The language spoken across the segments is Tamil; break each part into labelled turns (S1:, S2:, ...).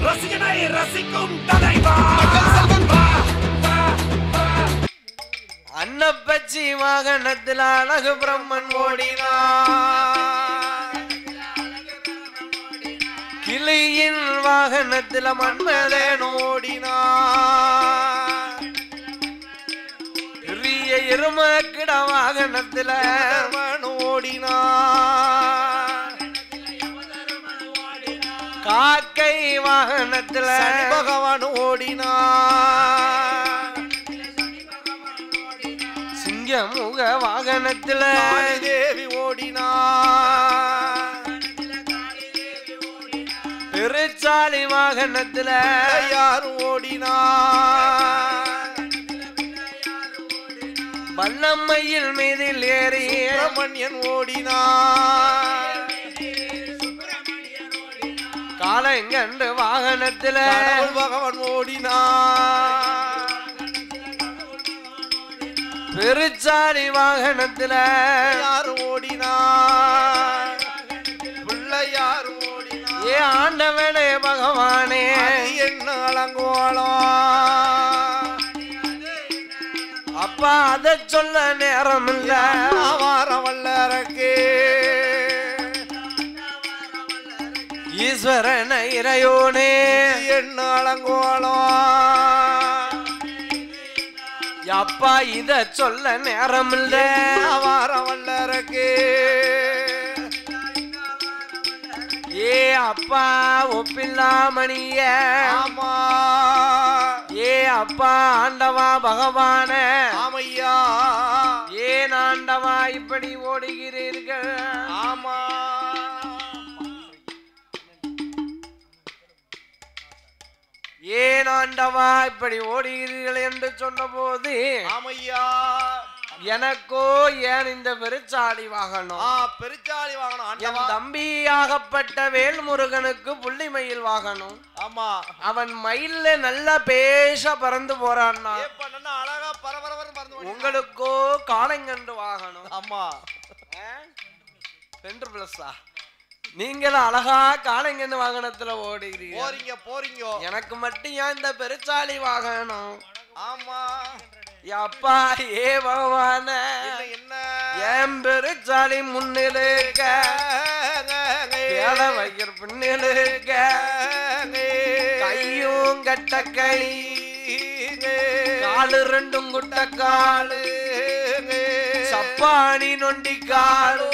S1: ரசிகனை ரசிக்கும் தலைவா
S2: அன்னப்பச்சி வாகனத்தில் அழகு பிரம்மன் ஓடினார். கிளியின் வாகனத்தில் மன்மதன் ஓடினார். பெரிய எருமக்கிட வாகனத்தில் ஓடினார். காக்கை வாகனத்தில் பகவான் ஓடினார். சிங்கமுக வாகனத்தில் தேவி ஓடினார். பெருச்சாலி வாகனத்தில் யார் ஓடினார். வல்லம்மையில் மீதில் ஏறி சுப்பிரமணியன் ஓடினார். காலங்கண்டு வாகனத்தில் பகவான் ஓடினார். பெருச்சாலி வாகனத்தில் யார் ஓடினார். பிள்ளையார் ஓடினார். ஏ ஆண்டவனே பகவானே என்ன அலங்கோலம் அப்பா அதை சொல்ல நேரம் இல்ல வார வல்லரக்கு ஈஸ்வரன இறையோனே என்ன அலங்கோலம் அப்பா இத சொல்ல நேரம் இல்ல வார வல்லரக்கு ஏ அப்பா ஒப்பில்லாமணிய ஆமா ஏ அப்பா ஆண்டவா பகவான ஆமையா ஏன் ஆண்டவா இப்படி ஓடுகிறீர்கள் ஆமா ஏன் ஆண்டவா இப்படி ஓடுகிறீர்கள் என்று சொன்ன போது ஆமையா எனக்கோ ஏன் இந்த பெருச்சாலி வாகனம்
S1: பெருச்சாலி வாகனம்
S2: என் தம்பியாகப்பட்ட வேல்முருகனுக்கு புள்ளிமயில் வாகனம் ஆமா அவன் மயில்ல நல்லா பேச பறந்து போறான்னா
S1: அழகா பரபரன்னு பறந்து
S2: உங்களுக்கோ காளைங்கன்று வாகனம்
S1: ஆமா
S2: 2+ஆ நீங்களும் அழகா காளைங்கன்று வாகனத்துல ஓடுகிறீங்க
S1: போறீங்க
S2: எனக்கு மட்டும் ஏன் இந்த பெருச்சாலி வாகனம்
S1: ஆமா
S2: அப்பா ஏ பகவான
S1: என்ன
S2: என் பெருச்சாலி முன்னிலுக்க வைக்கிற பின்னிலுக்க கையும் கட்ட கை காலு ரெண்டும் குட்ட காலு சப்பானி நொண்டி காலு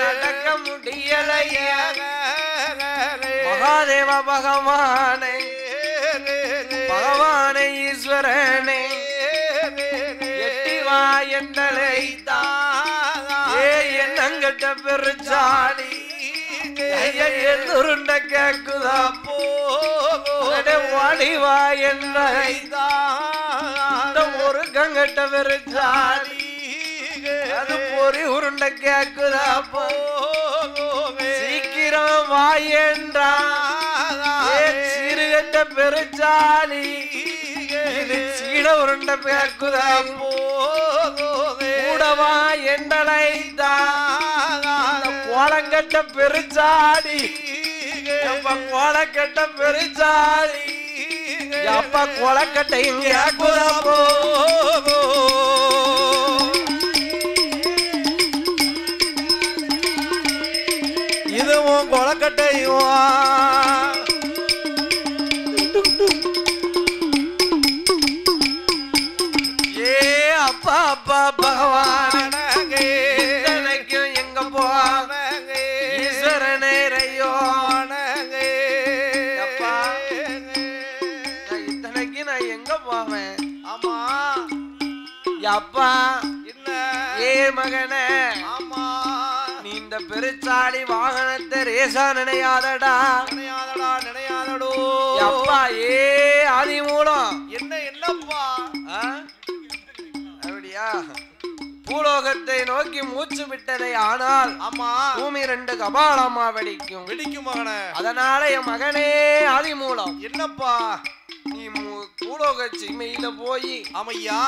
S2: நடக்க முடியலைய மகாதேவ பகவானை பகவானை ஈஸ்வரனை எட்டிவா என்றலை ஏ என்னங்கட்ட பெருச்சாலி எல்லுருண்ட கேக்குதா வாடிவா என்றலை ஒரு கங்கட்ட பெருச்சாலி அது பொறி உருண்ட கேக்குதா சீக்கிரம் வாயன்றா சிறுகட்ட பெருச்சாலி சீட உருண்ட கேக்குதா கூடவா என்றலைதா கோலங்கட்ட பெருச்சாடி கோலக்கட்ட பெருச்சாடி அப்பா கோலக்கட்டை கேக்குதா இதுவும் கொலக்கட்டையும் ஏ அப்பா அப்பா பகவான் எங்க போவாங்க ஈஸ்வரனே அப்பா இத்தனைக்கு நான் எங்க போவேன் ஆமா அப்பா என்ன ஏ மகனே ஆமா இந்த பெருச்சாலி வாகனத்தை ரேசா நினையாதடா நினையாதடோ அப்பா ஏ ஆதி மூலம் என்னப்பா அப்படியா பூலோகத்தை நோக்கி மூச்சு விட்டதை ஆனால் அம்மா பூமி 2 கபாலமா வெடிக்கும் மகனே அதனால என் மகனே ஆதி மூலம் என்னப்பா நீ பூலோக சீமையில போய் அமையா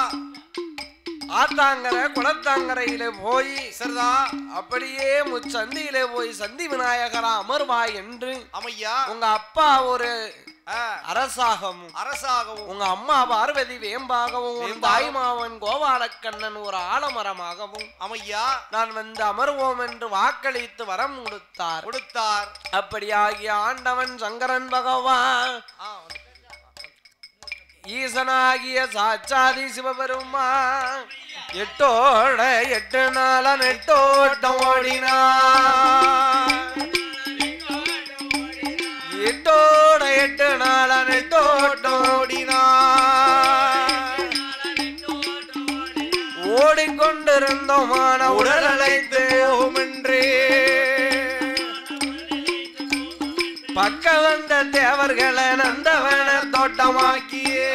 S2: ஆத்தாங்கரை குளத்தாங்கரையிலே போய்
S1: சரிதான்
S2: அப்படியே முச்சந்தியிலே போய் சந்தி விநாயகரா அமர்வாய் என்று
S1: அம்மையா
S2: உங்க அப்பா ஒரு அரசாகவும் உங்க அம்மா பார்வதி வேம்பாகவும் உன் தாய்மாவன் கோபாலக்கண்ணன் ஒரு ஆலமரமாகவும்
S1: அம்மையா
S2: நான் வந்து அமர்வோம் என்று வாக்களித்து வரம் கொடுத்தார் அப்படியாகிய ஆண்டவன் சங்கரன் பகவான் ஈசனாகிய சாட்சாதி சிவபெருமா 8 நாள நெட்டோட்டம் ஓடினார் 8 நாள நெட்டோட்டம் ஓடினார் ஓடிக்கொண்டிருந்தோமான உடல் அழைத்து என்று பக்க வந்த தேவர்களை நந்தவன தோட்டமாக்கியே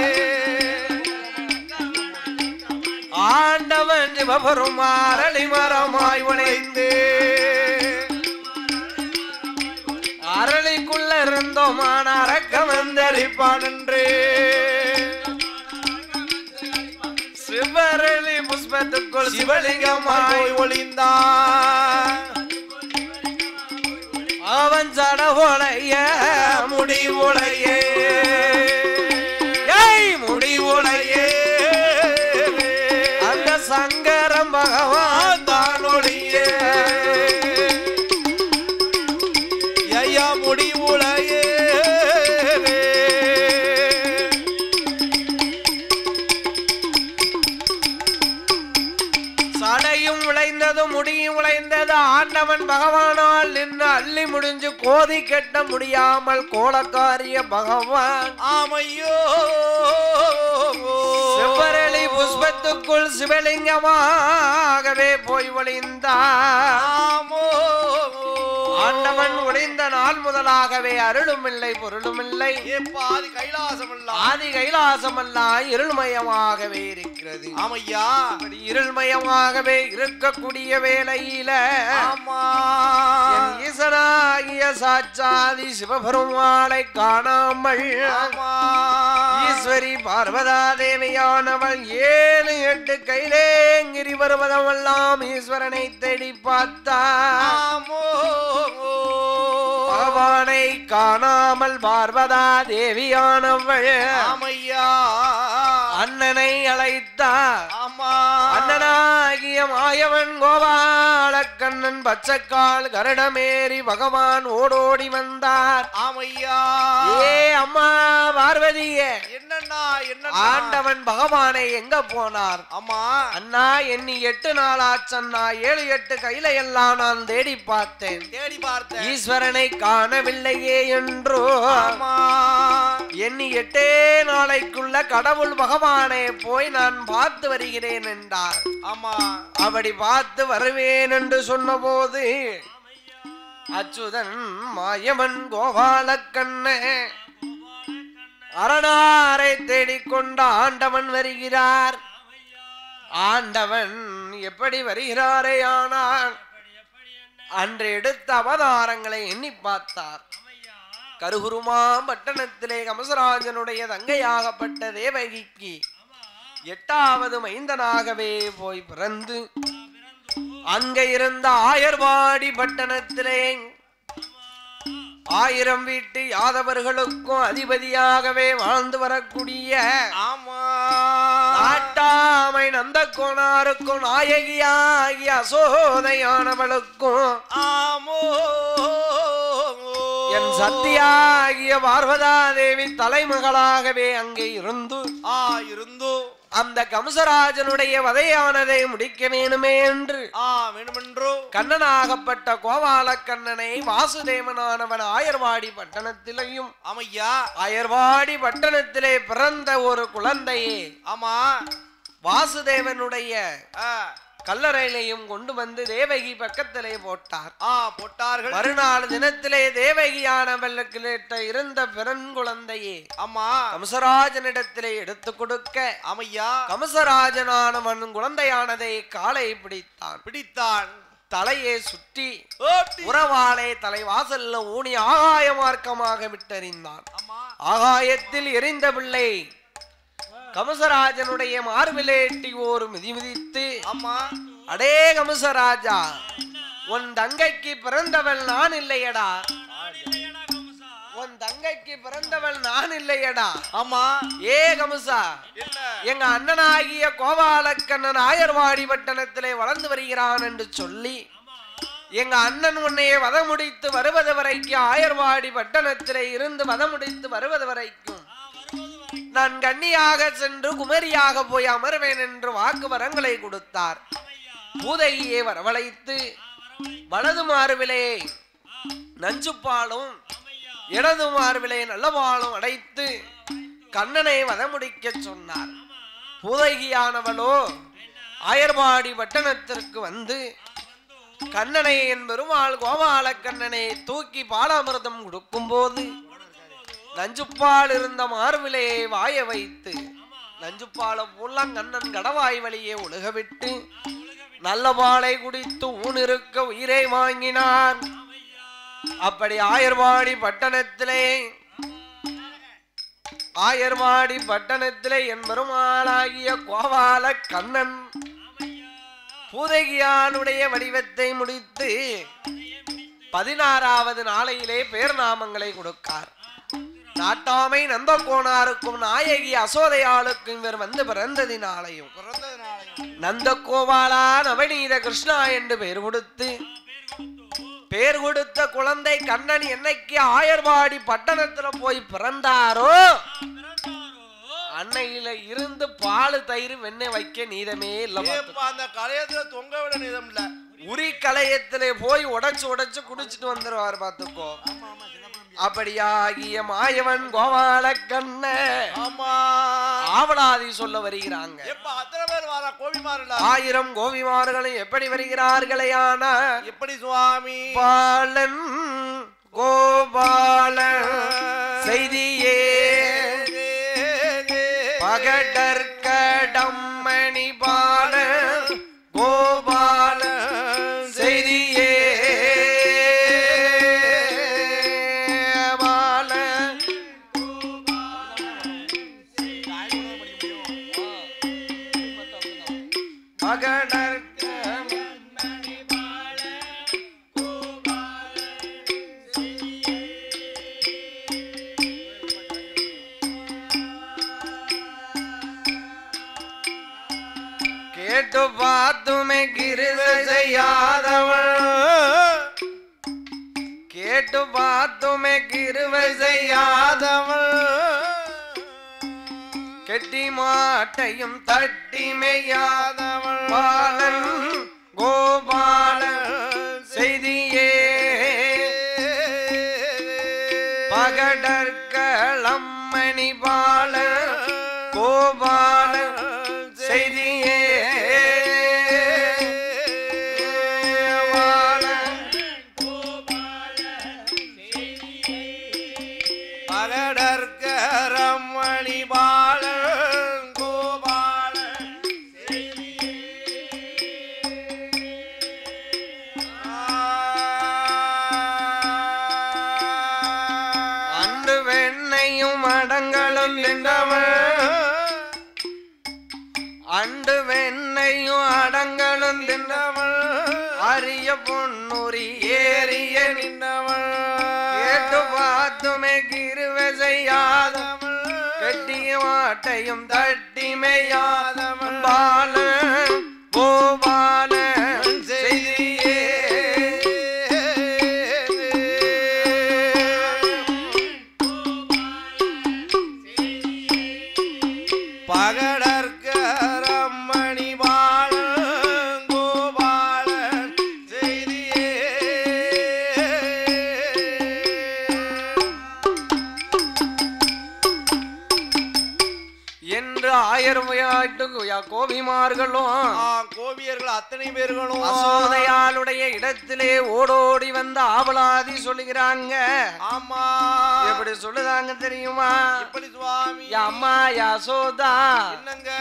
S2: ஆண்டவன் சிவபெருமான் அளிமரமாய் உழைந்து அரளிக்குள்ள இருந்தோமான அரக்கமந்தரிப்பான் என்று சிவரளி புஷ்பத்துக்குள் சிவலிங்கமாய் ஒளிந்தான் அவன் சடவுடைய முடிவுடைய முடிவுடைய அந்த சங்கரம் பகவான் தான் ஒளிய ஐயா முடிவுடைய சடையும் விளைந்தது முடியும் விளைந்தது ஆண்டவன் பகவானால் நின்று அள்ளி முடிஞ்சு கோதி கட்ட முடியாமல் கோலக்காரிய பகவான்
S1: ஆமையோ
S2: சிவரளி புஷ்பத்துக்குள் சிவலிங்கமாகவே போய் ஒளிந்தார் ஆண்டவன் ஒளிந்த நாள் முதலாகவே அருளும் இல்லை பொருளும் இல்லை ஆதி கைலாசமெல்லாம் இருள்மயமாகவே இருக்கிறது
S1: ஆமையா
S2: இருள்மயமாகவே இருக்கக்கூடிய வேளையில ஈசனாகிய சாட்சாதி சிவபெருமானை காணாமல் ஈஸ்வரி பார்வதா தேவியானவள் 7 கைலேங்கிரி வருவதெல்லாம் ஈஸ்வரனை தேடி பார்த்தார் பகவானை காணாமல் பார்வதா தேவியானவள் அண்ணனை அழைத்தார் அண்ணனாகிய மாயவன் கோபாலக்கண்ணன் பச்சைக்கால் கருடமேறி பகவான் ஓடோடி வந்தார் ஏ அம்மா பார்வதியே ஆண்டவன் பகவானை எங்க போனார் அண்ணா எண்ணி 8 நாளாச்சன்னா 7 கையில எல்லாம் நான் தேடி பார்த்தேன் ஈஸ்வரனை காணவில்லையே என்றோ எண்ணி 8 நாளைக்குள்ள கடவுள் பகவானை போய் நான் பார்த்து வருகிறேன் என்றார் அப்படி பார்த்து வருவேன் என்று சொன்ன போது அச்சுதன் மாயவன் கோபாலக்கண்ணே அரணாரை தேடிக்கொண்ட ஆண்டவன் வருகிறார் ஆண்டவன் எப்படி வருகிறாரே ஆனால் அன்று எடுத்த அவதாரங்களை எண்ணி பார்த்தார் கருகுருமாம் பட்டணத்திலே கமசராஜனுடைய தங்கையாகப்பட்ட தேவகிக்கு 8வது மைந்தனாகவே போய் பிறந்து அங்க இருந்த ஆயர்வாடி பட்டணத்திலே 1000 வீட்டு யாதவர்களுக்கும் அதிபதியாகவே வாழ்ந்து வரக்கூடிய நாட்டாமை நந்த கோணாருக்கும் நாயகியாகிய அசோதையானவளுக்கும் என் சத்தியாகிய பார்வதா தேவி தலைமகளாகவே அங்கே இருந்து அந்த கம்சராஜனுடைய வதையானதை முடிக்க வேணுமே என்று கண்ணனாகப்பட்ட கோபாலக்கண்ணனை வாசுதேவனானவன் ஆயர்வாடி பட்டணத்திலையும் ஆயர்வாடி பட்டணத்திலே பிறந்த ஒரு குழந்தையே வாசுதேவனுடைய கல்லறையிலையும் கொண்டு வந்து தேவகி பக்கத்திலே போட்டார்கள் மறுநாள் தினத்திலே தேவகியானவளுக்கு இருந்த பெண் குழந்தையே கம்சராஜனிடத்திலே எடுத்து கொடுக்க கம்சராஜனானவன் குழந்தையானதை காலை பிடித்தான் தலையை சுற்றி உறவாளே தலைவாசல்ல ஊனி ஆகாய மார்க்கமாக விட்டறிந்தான் ஆகாயத்தில் எரிந்த பிள்ளை கம்சராஜனுடைய மார்பிலேட்டி ஒரு மிதி மிதித்து,
S1: ஆமா
S2: அடே கம்சராஜா, உன் தங்கைக்கு பிறந்தவள் நான் இல்லையடா, உன் தங்கைக்கு பிறந்தவள் நான் இல்லையடா.
S1: ஆமா
S2: ஏ கம்சா, எங்க அண்ணனாகிய கோபாலக்கண்ணன் ஆயர்வாடி பட்டணத்திலே வளர்ந்து வருகிறான் என்று சொல்லி எங்க அண்ணன் உன்னையே வதமுடித்து வருவது வரைக்கும், ஆயர்வாடி பட்டணத்திலே இருந்து வதமுடித்து வருவது வரைக்கும் நான் கன்னியாக சென்று குமரியாக போய் அமர்வேன் என்று வாக்கு வரங்களை கொடுத்தார். பூதையே வரவழைத்து வலது மார்பிலே நஞ்சுப்பாலும் இடது மார்பிலே நல்லபாலும் அடைத்து கண்ணனை வதமுடிக்க சொன்னார். பூதைகியானவளோ ஆயர்வாடி பட்டணத்திற்கு வந்து கண்ணனை என் பெருமாள் கோபால கண்ணனை தூக்கி பாலாமிர்தம் கொடுக்கும் போது நஞ்சுப்பால் இருந்த மார்பிலே வாய வைத்து நஞ்சுப்பாலம் உள்ளங்கண்ணன் கடவாய் வழியே ஒழுகவிட்டு நல்ல பாலை குடித்து ஊனிருக்க உயிரை வாங்கினார். அப்படி ஆயர்வாடி பட்டணத்திலே என் பெருமாளாகிய கோபால கண்ணன் பூதகியானுடைய வடிவத்தை முடித்து 16வது நாளையிலே பேர் நாமங்களை கொடுக்கார். நாட்டாமை நந்தகோனாருக்கும் நாயகி அசோதையாளுக்கும் இவர் வந்து பிறந்ததினாலையும் நந்த கோபாலா நவநீத கிருஷ்ணா என்று பேர் கொடுத்த குழந்தை கண்ணன் என்னைக்கு ஆயர்வாடி பட்டணத்துல போய் பிறந்தாரோ அன்னையில இருந்து பால் தயிர் வெண்ணெய் வைக்க நீதமே இல்ல.
S1: அந்த கலையத்துல தொங்க விட நீதம் இல்ல.
S2: உரி கலையத்திலே போய் உடைச்சு குடிச்சிட்டு வந்துருவார் பாத்துக்கோ. அப்படியாகிய மாயவன் கோபால கண்ண ஆவலாதி சொல்ல வருகிறாங்க. 1000 கோபிமார்களும் எப்படி வருகிறார்களேயான
S1: எப்படி சுவாமி
S2: பாலன் கோபால செய்தியே பகடற்கடம்மணி பால கோபால செய்தியே கேட்டு பார்த்துமே கிருவை செய்யாதவள் கெட்டி மாட்டையும் தட்டி மெய்யாதவள் பாலன் கோபால செய்தியே பகடற்களம்மணி பால கோபால செய்தியே
S1: பகடற்கரம்மணி பால கோபால
S2: அன்று வெண்ணையும் அடங்களும் தின்றவள் அரிய பொன்னுரி ஏறிய நின்றவள் கேட்டு பார்த்துமே கிருவை செய்யாதவள் கட்டிய மாட்டையும் தட்டி மெய்யாதவள் பால கோபால செய்தியே
S1: பகடற்கரம்மணி பால கோபால செய்தியே
S2: என்று ஆயர்வையாட்டு கோபிமார்களும்
S1: கோபியர்கள் அத்தனை பேர்களும்
S2: அசோதையாளுடைய இடத்திலே ஓடோடி வந்த ஆவலாதி சொல்லுகிறாங்க.
S1: ஆமா
S2: எப்படி சொல்லுதாங்க தெரியுமா?
S1: எப்படி சுவாமி?
S2: அம்மா யசோதா,
S1: என்னங்க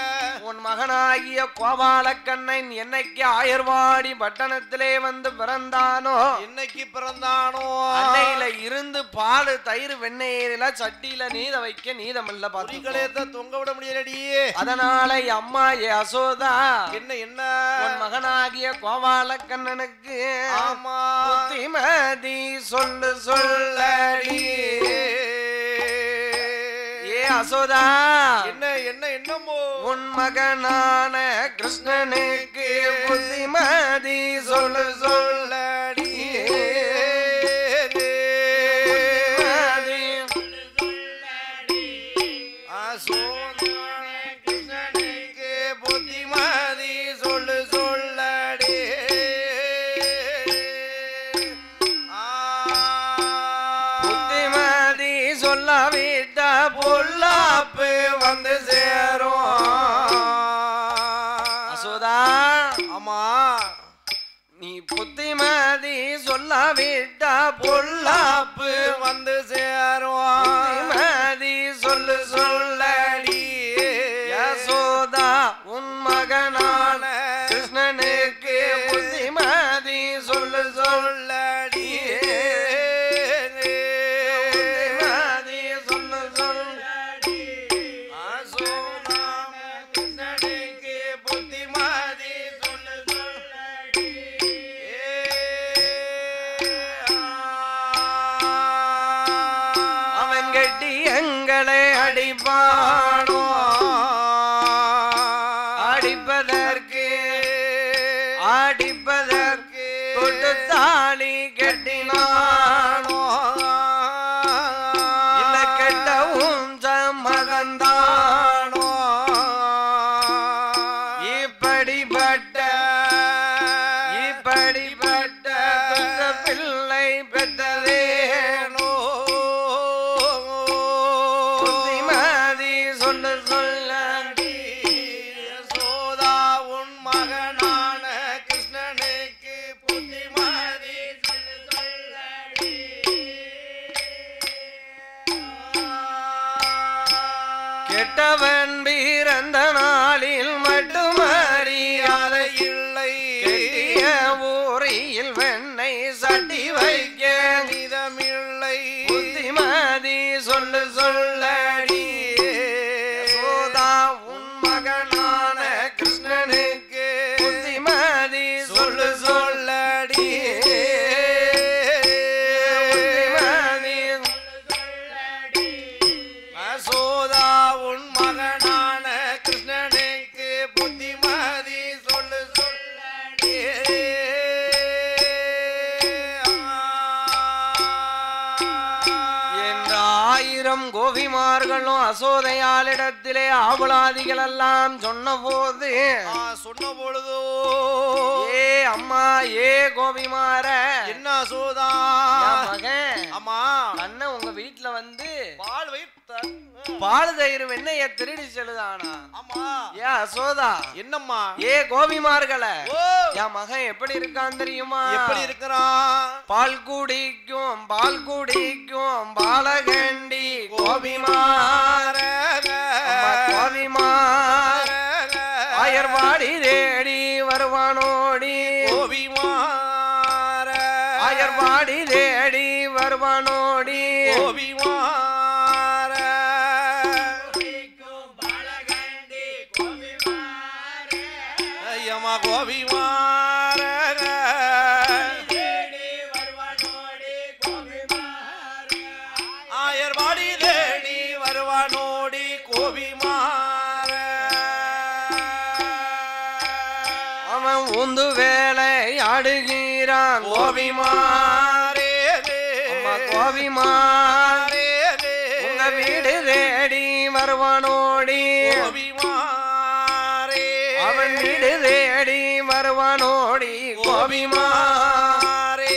S2: உன் மகனாகிய கோபாலக்கண்ணன் என்னைக்கு ஆயர்வாடி பட்டணத்திலே வந்து பிறந்தானோ
S1: என்னைக்கு பிறந்தானோ
S2: அன்னையில இருந்து பால் தயிர் வெண்ணெயில சட்டியில நீத வைக்க நீதமில்ல.
S1: பாத்துக்களே தொங்க விட முடியலடி. இல்லையே.
S2: அதனால அம்மா யசோதா
S1: என்ன என்ன
S2: உன் மகனாகிய கோபால கண்ணனுக்கு
S1: ஆமா
S2: புத்திமதி சொல்லு சொல்லடி. ஏ யசோதா
S1: என்ன என்ன என்னமோ
S2: உன் மகனான கிருஷ்ணனுக்கு புத்திமதி சொல்லு சொல்லடி.
S1: கிருஷ்ணனுக்கு புத்திமதி சொல்லு சொல்லடி.
S2: புத்திமதி சொல்லாவிட்ட பொல்லாப்பு வந்து சேரும். யசோதா
S1: ஆமா
S2: நீ புத்திமதி சொல்லாவிட்ட
S1: பொல்லாப்பு வந்து சேரும்.
S2: புத்திமதி சொல்லு சொல்லடி. யசோதா உன் மகனான கிருஷ்ணனுக்கு புத்திமதி சொல்லு சொல்லடி. புத்திமதி சொல்லு சொல்லடி.
S1: கிருஷ்ணனுக்கு புத்திமதி சொல்லு சொல்லடி.
S2: அவன் கட்டி எங்களை அடிப்பானோ அடிப்பதற்கு அடிப்பதற்கு தொட்டு தாலி கட்டினானோ இல்ல கெட்டவும் சம்மதந்தானோ இப்படிப்பட்ட இப்படிப்பட்ட துஷ்ட பிள்ளை பெற்றதேனோ. புத்திமதி சொல்லு சொல்லடி.
S1: யசோதா உன் மகனான கிருஷ்ணனுக்கு புத்திமதி சொல்லு சொல்லடி.
S2: கெட்டவன் பிறந்த நாளில் மட்டும் அறியாதை
S1: இல்லை
S2: கெட்டிய ஊரில் வெண்ணை சட்டி வைக்க
S1: நிதமில்லை.
S2: புத்திமதி சொல்லு சொல்லடி. யசோதா உன் மகனான கிருஷ்ணனுக்கு புத்திமதி சொல்லு சொல்லடி. புத்திமதி
S1: யசோதா உன் மகனான கிருஷ்ணனுக்கு புத்திமதி சொல்லு சொல்லடி.
S2: என்ற 1000 கோபிமார்களும் அசோதையாளிடத்திலே ஆபலாதிகள் எல்லாம் சொன்ன போது
S1: சொன்ன பொழுதோ
S2: ஏ அம்மா ஏ கோபிமார
S1: என்ன யசோதா
S2: என் மகன்
S1: ஆமா
S2: அண்ணன் உங்க வீட்டுல வந்து
S1: பால் வைத்த
S2: பால் தயிர் வெண்ணைய திருடி செல்லுதானா.
S1: ஆமா
S2: ஏ அசோதா
S1: என்னம்மா
S2: ஏ கோபிமார்களே
S1: ஓ
S2: என் மகன் எப்படி இருக்கான் தெரியுமா.
S1: எப்படி இருக்கிறான்.
S2: பால் குடிக்கும் பாலகண்டி கோபிமார அம்மா கோபிமார ஆயர்வாடி தேடி வருவானோடி.
S1: கோபிமார
S2: ஆயர்வாடி தேடி வருவானோடி.
S1: கோபிமார ஐயம்மா கோபிமார ஆயர்வாடி தேடி வருவானோடி கோபிமார.
S2: அவன் உந்து வேலை ஆடுகிறான் கோபிமாரே. அம்மா கோபிமாரே உங்க வீடு தேடி வருவானோடி.
S1: கோபிமாரே
S2: அவன் வீடு தேடி வருவானோடி கோபிமாரே.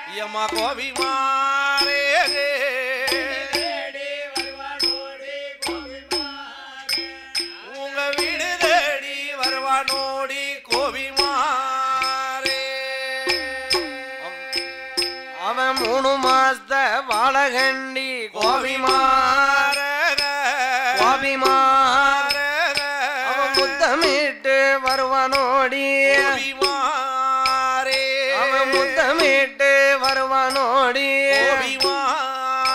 S1: ஐயம்மா கோபிமாரே உங்க வீடு தேடி வருவானோடி கோபிமாரே.
S2: அவன் 3 மாசத்த வாழகண்டி கோபிமார கோபிமார அவன் முத்தமிட்டு வருவானோடி.
S1: கோபிமாரே
S2: அவன் முத்தமிட்டு வருவானோடி.
S1: கோபிமாரே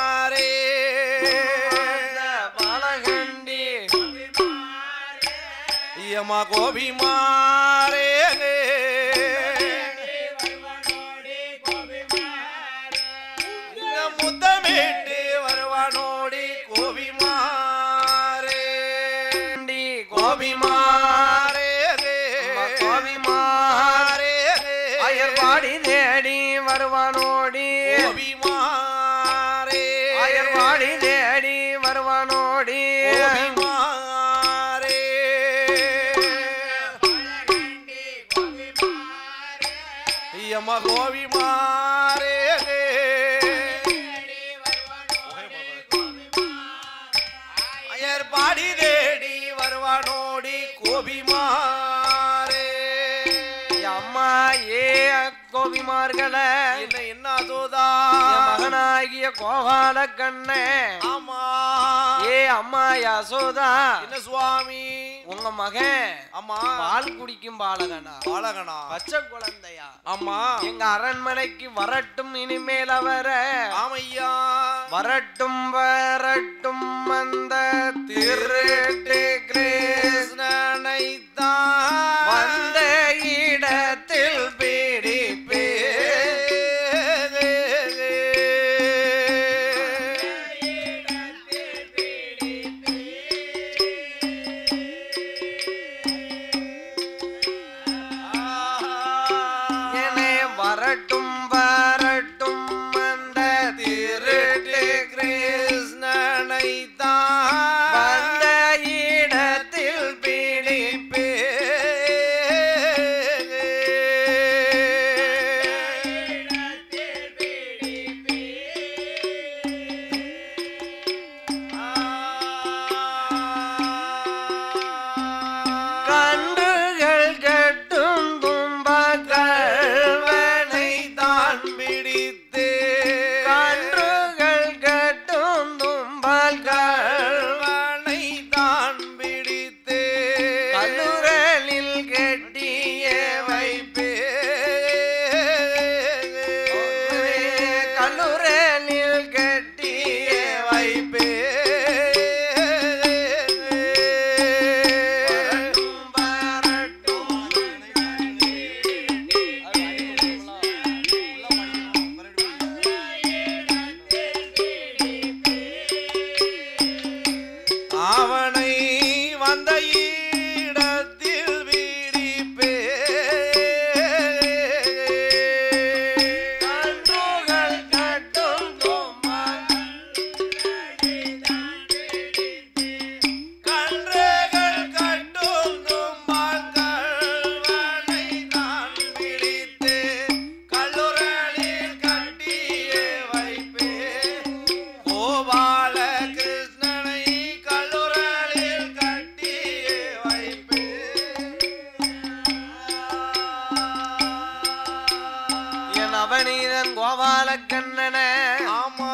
S1: எம்மா கோபிமாரே முத்தமிட்டு வருவானோடி கோபிமாரே கோபிமாரே கோபிமாரே
S2: அயர்வாடி தேடி வருவானோடி
S1: கோபிமாரே
S2: அயர்வாடி தேடி வருவானோடி
S1: கோபிமாரே எம்மா கோபிமாரே அயர்பாடி தேடி வருவானோடி கோபிமாரே
S2: அம்மா ஏ கோபிமார்களே
S1: என்ன அதோதா
S2: மகனாகிய கோபால கண்ணே
S1: ஆமா
S2: ஏ அம்மா யசோதா
S1: என்ன சுவாமி
S2: உங்க மகன்
S1: ஆமா
S2: பால் குடிக்கும் பாலகனா
S1: பாலகனா
S2: பச்சை குழந்தையா
S1: ஆமா
S2: எங்க அரண்மனைக்கு வரட்டும் இனிமேல் அவர
S1: ஆமையா
S2: வரட்டும் வரட்டும் அந்த திருட்டு கிருஷ்ணனை தான் வந்த இடத்தில் பிடிப்பே வரட்டும் வரட்டும் அந்த திருட்டு கிருஷ்ணனை தான் வந்த இடத்தில் பிடிப்பே கன்றுகள் கட்டும் கும்பகர்வனை தான் பிடித்து கன்றுகள் கட்டும் தும்பகர்வனை தான் பிடித்து கல்லுரலில் கட்டிய வைப்பே கல்லுரலில் கட்டிய வைப்பே
S1: அவனை வந்த இடத்தில் விடிப்பே
S2: கன்றுகள் கட்டும்
S1: கன்றுகள் கட்டும் தும்பகர்வனை தான் பிடித்து கல்லுரலில் கட்டிய வைப்பே கோபால கிருஷ்ணனை கல்லுரலில் கட்டிய வைப்பே
S2: என் அவனீதன் கோபால கண்ணன
S1: ஆமா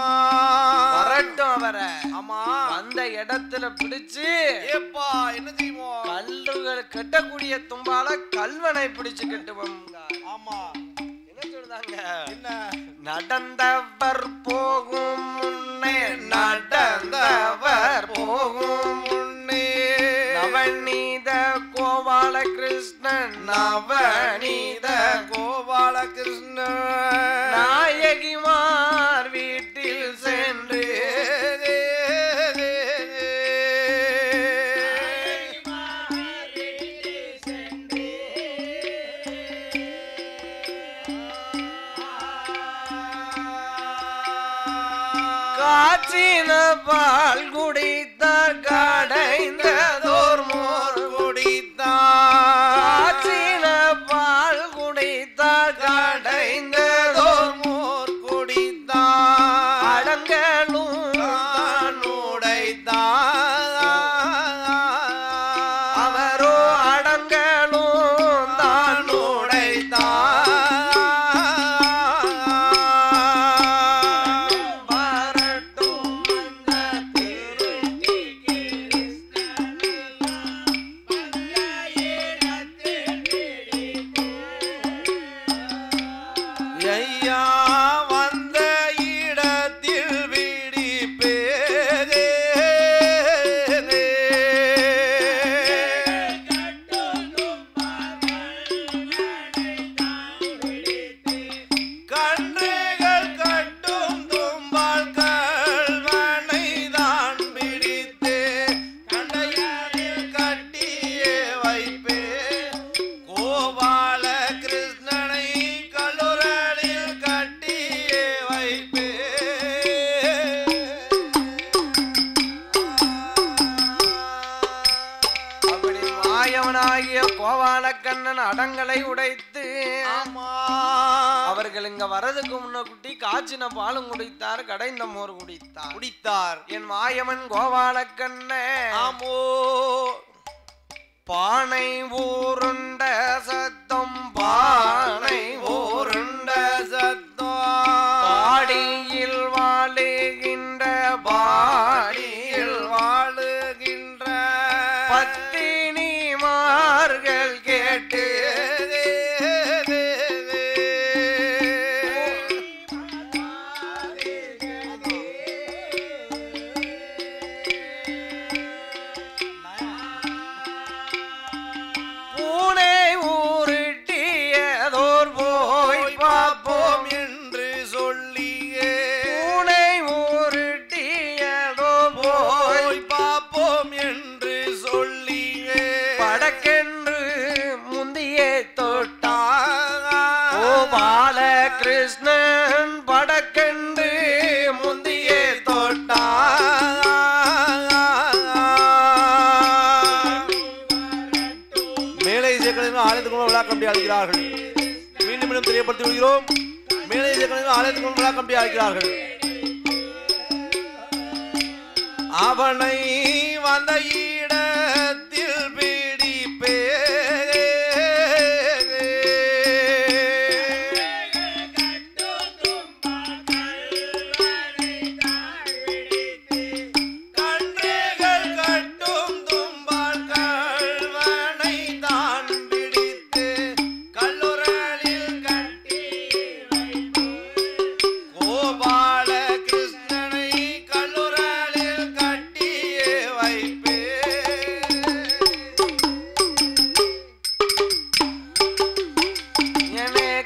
S2: வரட்டும் அவர
S1: ஆமா
S2: அந்த இடத்துல பிடிச்சு
S1: ஏப்பா என்ன செய்வோம்
S2: கல்லுகள் கட்டக்கூடிய தும்பால கல்வனை பிடிச்சு கட்டுவோம்
S1: ஆமா
S2: என்ன சொல்றாங்க
S1: என்ன
S2: நடந்தவர் போகும் முன்னே நடந்தவர் போகும் முன்னே நவநீத கோபால கிருஷ்ணன் நவநீத
S1: கோபால கிருஷ்ணன்
S2: நாயகிமார் வீட்டில் சென்று காற்றின பால் குடித்தார் கடைந்ததோர் மோர்
S1: குடித்தான்
S2: காற்றின பால் குடித்தார் கடைந்ததோர்
S1: மோர் குடித்தான்
S2: அடங்களும்
S1: தான் உடைத்தான்
S2: அவரோ அடங்களும் தான் வரட்டும் அந்த திருட்டி
S1: ஐயா வந்த இடத்தில் விடிப்பே
S2: கோபாலக்கண்ணன் அடங்களை உடைத்து
S1: ஆமா
S2: அவர்கள் இங்க வரதுக்கு முன்ன குட்டி காய்ச்சின பாலும் குடித்தார், கடைந்த மோர்
S1: குடித்தார்.
S2: என் மாயமன் கோபாலக்கண்ணே
S1: ஆமோ
S2: பானை ஊருண்ட சத்தம், பானை ஊருண்ட
S1: சத்தம்,
S2: பாடியில் வாழுகின்ற பாடியில்
S1: வாழுகின்ற
S2: பத்தினிமார்கள் கேட்டு கிருஷ்ணன் படக்கண்டு முந்தியே தொட்டா
S1: மேலை இசைக்கலைஞர்கள் ஆலயத்துக்கு விழா கம்பி அழைக்கிறார்கள். மீண்டும் மீண்டும் தெரியப்படுத்தி விடுகிறோம். மேலை இசைக்கலைஞர்கள் ஆலயத்துக்கு விழா கம்பி அழைக்கிறார்கள். அவனை வந்த இடத்தில் பிடிப்பே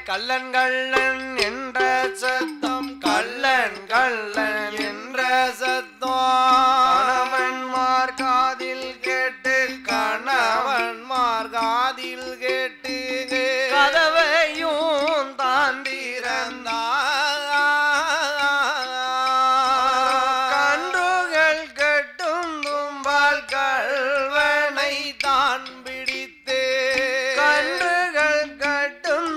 S2: கள்ளன் கள்ளன் என்ற சத்தம், கள்ளன் கள்ளன் என்ற சத்தம் கணவன்மார் காதில் கேட்டு, கணவன்மார் காதில் கேட்டு கதவையும் தாண்டிறந்தார். கன்றுகள் கட்டும் தும்பால் கள்வனை தான் பிடித்து, கன்றுகள் கட்டும்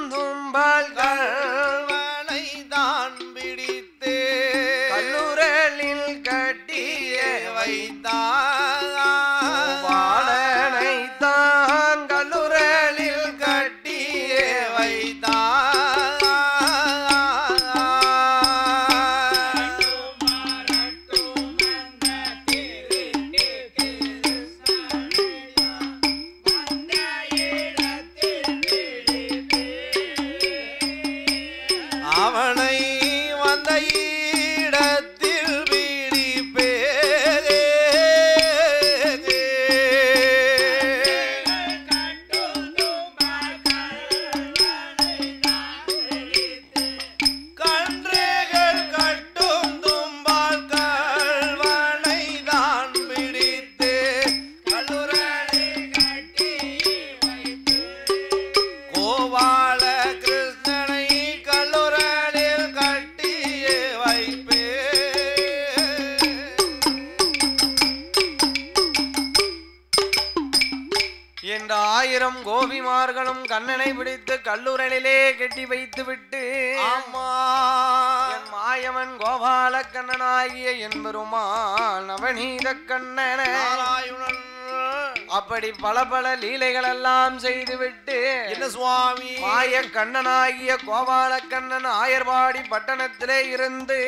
S2: கள்வனை தான் பிடித்து கல்லுரலில் கட்டிய வைத்தார். வாழனை தான் கல்லுரலில் கட்டிய வைத்தார்.
S1: அவனை வந்த இடத்தில் பிடிப்பே கன்றுகள் கட்டும் தும்பால் கள்வனை தான் பிடித்து கல்லுரலில் கட்டி வைத்து கோபால கிருஷ்ணனை கல்லுரலில் கட்டிய வைப்பே.
S2: என்ற 1000 கோபிமார்களும் கண்ணனை பிடித்து கல்லுரலிலே கட்டி வைத்து விட்டு,
S1: ஆமா
S2: என் மாயவன் கோபாலக்கண்ணனாகிய என் பெருமாள் நவநீத கண்ணன
S1: நாராயணன்
S2: அப்படி பல பல லீலைகள் எல்லாம் செய்துவிட்டு,
S1: என்ன சுவாமி
S2: மாய கண்ணனாகிய கோபாலக்கண்ணன் ஆயர்பாடி பட்டணத்திலே இருந்து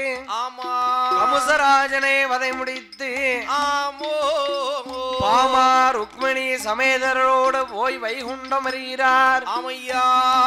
S1: ஆமா
S2: கமுசராஜனை வதை முடித்து
S1: ஆமோ
S2: பாமா ருக்மிணி சமேதரோடு போய் வைகுண்டம் வருகிறார்.
S1: ஆமையா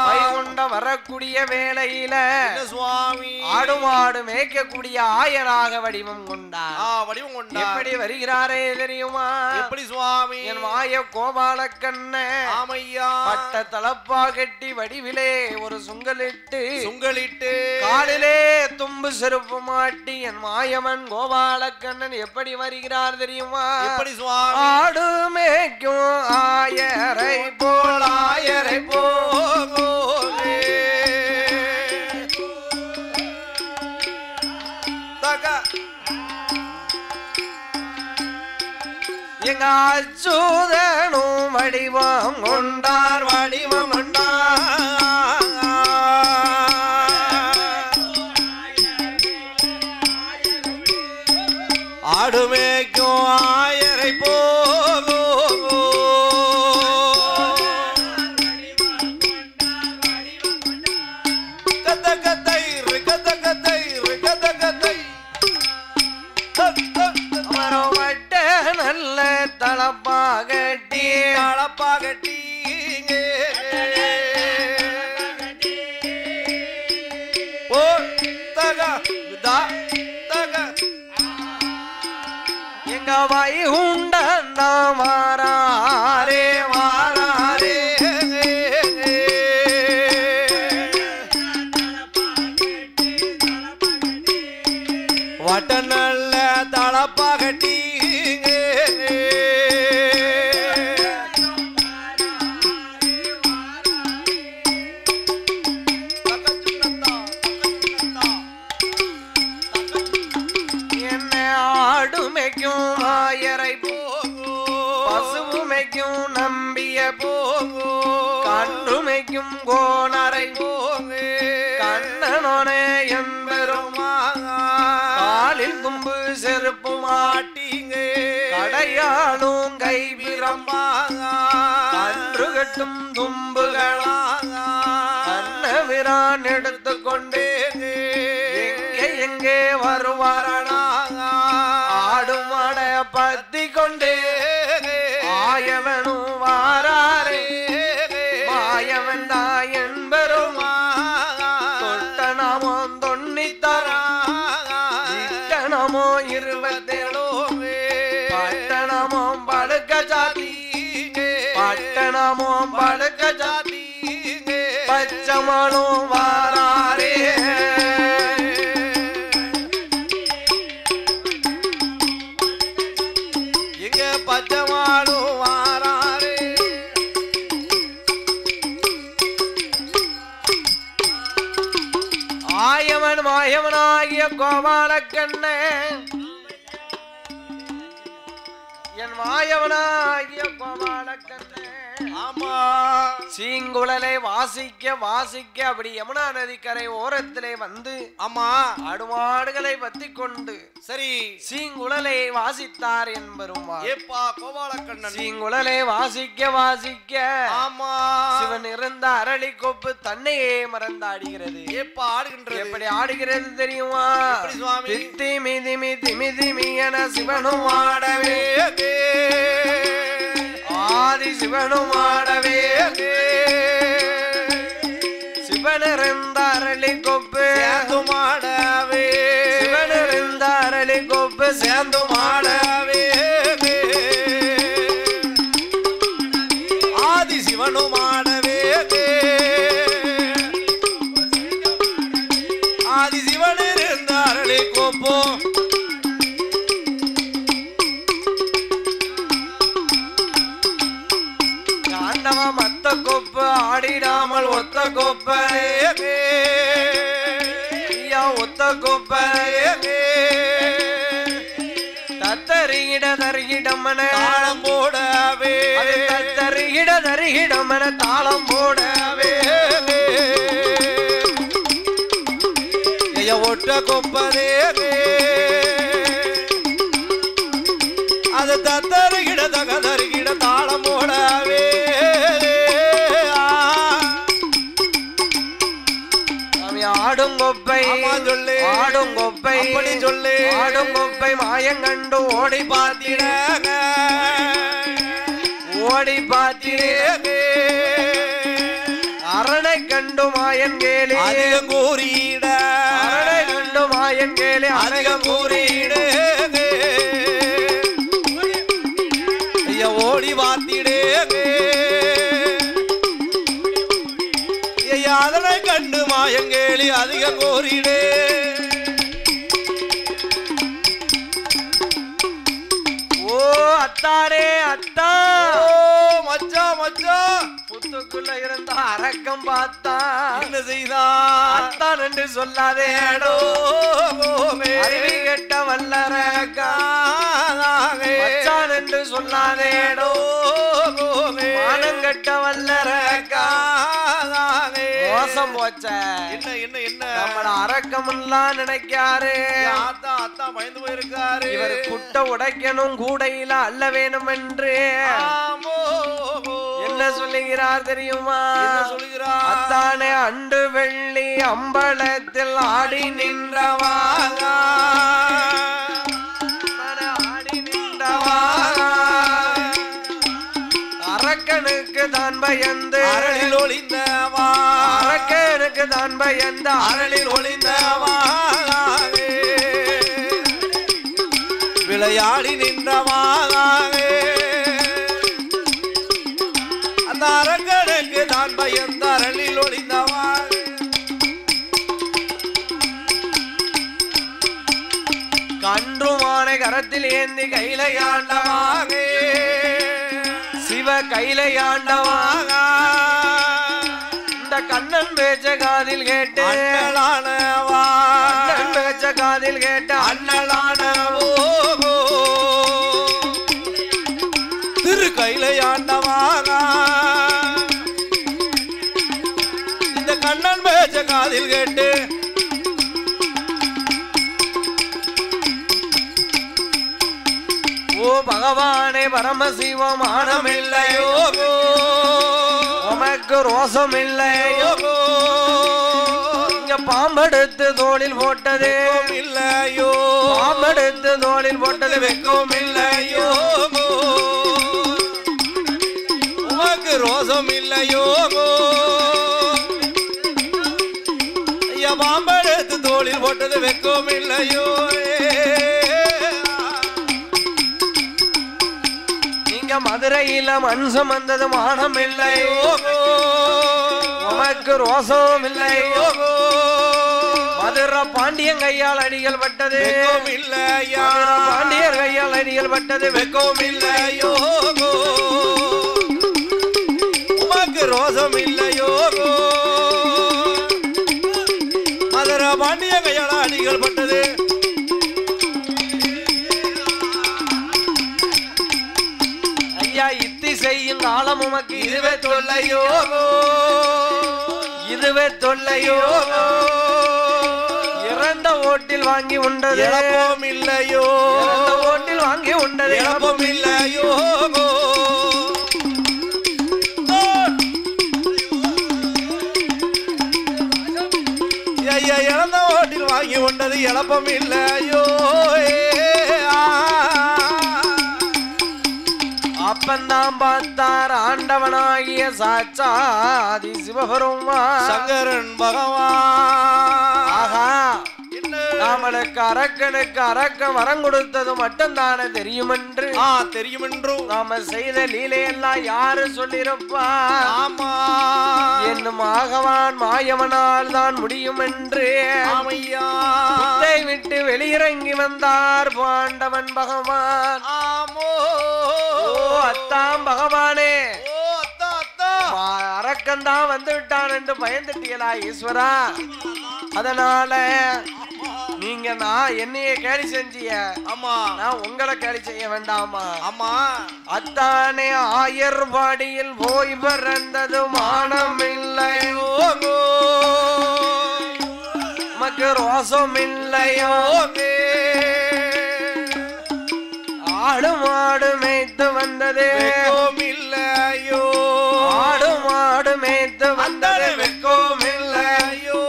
S2: வைகுண்டம் வரக்கூடிய வேளையில
S1: என்ன சுவாமி
S2: ஆடு மாடு மேய்க்கக்கூடிய ஆயராக வடிவம் கொண்டார்.
S1: வடிவம் கொண்டார்.
S2: எப்படி வருகிறாரே தெரியுமா?
S1: எப்படி சுவாமி?
S2: என் மாய கோபாலக்கண்ண
S1: ஆமையா
S2: பட்ட தலப்பா கட்டி வடிவிலே ஒரு சுங்கலிட்டு காலிலே தும்பு செருப்பு மாட்டி என் மாயமன் கோபாலக்கண்ணன் எப்படி வருகிறார் தெரியுமா?
S1: எப்படி சுவாமி?
S2: ஆடு மேய்க்கும் ஆயரை போல் ஆயரை போலே எங்க அச்சுதனும் வடிவம் கொண்டார்.
S1: ஆடுமேக்கும் ஆயரை போகோ கத்த கத்தை கத்த கத்தை கத்த கத்தை
S2: மரவட்ட நல்ல தளப்பாகட்டி
S1: தளப்பாகட்டி ஓ தக தா தக
S2: எங்க வாய் உண்டா மாறாரே மாறாரே
S1: வட்ட நல்ல தளப்பாகட்டி
S2: நம்பிய போகோ கண்ணுமைக்கும் கோணரை போகு கண்ணனோனே என்பெருமா காலில் தும்பு செருப்பு மாட்டீங்க கடையாளும் கைவிரமாக கன்று கட்டும் தும்புகளாக அன்னவிரான் எடுத்துக்கொண்டே எங்கே எங்கே வருவாரணாக ஆடும் அட பத்தி கொண்டே மாயவனும் வாராரே மாயவன் தாயன் பெருமா தொட்டனமோ தொன்னித்தரா இட்டனமோ 27 பட்டணமோ படுக்க ஜாதி பட்டணமோ படுக்க ஜாதி பச்சமனும் வாராரே
S1: எங்க பச்சமானும் வாராரே
S2: ஆயவன் மாயவனாகிய கோபாலக்கண்ணே என் மாயவனாகிய கோபாலக்கண்ணே
S1: ஆமா
S2: சீங்குழலை வாசிக்க வாசிக்க அப்படி யமுனா நதிக்கரை ஓரத்திலே வந்து
S1: ஆமா
S2: ஆடுமாடுகளை பத்தி கொண்டு
S1: சரி
S2: சீங்குழலை வாசித்தார் என்பருமா
S1: ஏப்பா கோபாலக்கண்ணன்
S2: சீங்குழலை வாசிக்க வாசிக்க
S1: ஆமா
S2: சிவன் இருந்த அரளி கொப்பு தன்னையே மறந்தாடுகிறது
S1: ஏப்பா ஆடுகின்றது
S2: எப்படி ஆடுகிறது தெரியுமா
S1: எப்படி சுவாமி
S2: திமி திமி திமி திமி என சிவனும் ஆடவே ஆதி சிவனும் ஆடவே சிவனிருந்த அரளி கொப்பு
S1: சேர்ந்து மாடவே
S2: சிவனிருந்த அரளி கொப்பு
S1: சேர்ந்து மாடவே ஆதி சிவனும் ஆடவே ஆதி சிவனிருந்த அரளி கோப்போ
S2: மத்த கொப்பு ஆடிடாமல் ஒத்த கொப்ப ஐயா ஒத்த கொப்ப தத்தறிகிட தருகிடமன
S1: தாளம் போடவே
S2: தத்தறிகிட தருகிடமன தாளம் போடவே
S1: ஐயா ஒட்ட கொப்பதே அது தத்தருகிட தகதருகிட தாளம் போடவே
S2: ஆடும் கொப்பை
S1: சொல்லு
S2: ஆடும் கொப்பை
S1: அப்படி சொல்லு
S2: ஆடும் கொப்பை மாயங்கண்டு ஓடி பார்த்திட ஓடி பார்த்திட அரணை கண்டு மாயன் கேளி
S1: அதிகம் கூறிட
S2: அரணை கண்டு மாயன் கேளி
S1: அதிகம் கூறிட ஐயா ஓடி பார்த்திடே அதனை கண்டு மாயங்கேளி அதிக கோரிடே
S2: ஓ அத்தாரே அத்தா
S1: ஓ மச்சா மச்சா
S2: புத்துக்குள்ள இருந்த அரக்கம் பார்த்தா
S1: என்ன செய்தான்
S2: அத்தான் என்று சொல்லாதே அறிவி கெட்ட வல்லரக்கா மச்சான் என்று சொல்லாதேடோ மானம் கெட்ட வல்லரக்கா மோசம் போச்ச
S1: என்ன என்ன என்ன
S2: நம்மள அரக்கம் எல்லாம் நினைக்காரு
S1: அத்தா அத்தா பயந்து போயிருக்காரு
S2: இவர் குட்ட உடைக்கணும் கூடையில அல்ல வேணும் என்று என்ன சொல்லுகிறார் தெரியுமா
S1: என்ன சொல்லுகிறார்
S2: அத்தானே அண்டு வெள்ளி அம்பலத்தில் ஆடி நின்றவாங்க ஆடி நின்றவாங்க அரக்கனுக்கு தான் பயந்து
S1: அரளில் ஒளிந்தவா
S2: அரக்கனுக்கு தான் பயந்து
S1: அரளில் ஒளிந்தவா விளையாடி நின்றவாகவே அந்த அரங்கனுக்கு நான் பயந்த அரளில் ஒளிந்தவா
S2: கன்றுமானை கரத்தில் ஏந்தி கையிலையாண்டவாக சிவ கையிலையாண்டவாக இந்த கண்ணன் பேச்ச காதில் கேட்டு
S1: அண்ணலானவா
S2: கண்ணன் பேச்ச காதில் கேட்டு
S1: அண்ணலானவோ திரு கையிலையாண்டவாக இந்த கண்ணன் பேச்ச காதில் கேட்டு
S2: ஓ பகவானே பரமசிவம் ஆனமில்லையோ உமக்கு ரோசம் இல்லையோ இங்க பாம்பெடுத்து தோளில் போட்டது
S1: இல்லையோ
S2: பாம்பெடுத்து தோளில் போட்டது
S1: வெக்கம் இல்லையோ உமக்கு ரோசம் இல்லையோ ஐயா பாம்பெடுத்து தோளில் போட்டது வெக்கம் இல்லையோ
S2: மதுரையில மண் சுமந்தது மானம் இல்லையோ உமக்கு ரோசம் இல்லையோ மதுரை பாண்டியன் கையால் அடிகள் பட்டது
S1: இல்லையா
S2: பாண்டியர் கையால் அடிகள் பட்டது
S1: வெக்கம் இல்லையோ உமக்கு ரோசம் இல்லையோ மதுரை பாண்டியன் கையால் அடிகள் பட்டது
S2: இத்தி செய்யும் காலம் உமக்கு இதுவே தொல்லையோ இதுவே தொல்லையோ இறந்த ஓட்டில் வாங்கி உண்டது
S1: இழப்பம் இல்லையோ
S2: இறந்த ஓட்டில் வாங்கி உண்டது
S1: இழப்பம் இல்லையோ ஐயா இறந்த ஓட்டில் வாங்கி உண்டது இழப்பம் இல்லையோ
S2: அப்பந்தான் பார்த்தார் ஆண்டவனாகிய சாட்சாதி சிவபெருமா
S1: சங்கரன் பகவான்
S2: ஆகா நாமளுக்கு அரக்கனுக்கு அரக்கம் வரம் கொடுத்தது மட்டும்தானே தெரியும் என்று
S1: தெரியும் என்றும்
S2: நாம செய்த லீலையெல்லாம் யாரு சொல்லிருப்பா
S1: ஆமா
S2: என்னும் ஆகவான் மாயவனால் தான் முடியும் என்று
S1: ஆமையா
S2: விட்டு வெளியிறங்கி வந்தார் பாண்டவன் பகவான்
S1: ஆமோ
S2: அத்தாம் பகவானே
S1: அத்தா அத்தா
S2: அரக்கந்தான் வந்து விட்டான் என்று பயந்துட்டீங்களா ஈஸ்வரா அதனால நீங்க நான் என்னைய கேலி செஞ்சிய
S1: ஆமா
S2: நான் உங்களை கேலி செய்ய வேண்டாமா
S1: ஆமா
S2: அத்தானே ஆயர்பாடியில் போய் பிறந்தது மானம் இல்லையோ உமக்கு ரோசம் இல்லையோ ஆடு மாடு மேய்த்து வந்தது
S1: இல்லையோ
S2: ஆடு மாடு மேய்த்து வந்தது வெக்கோம் இல்லையோ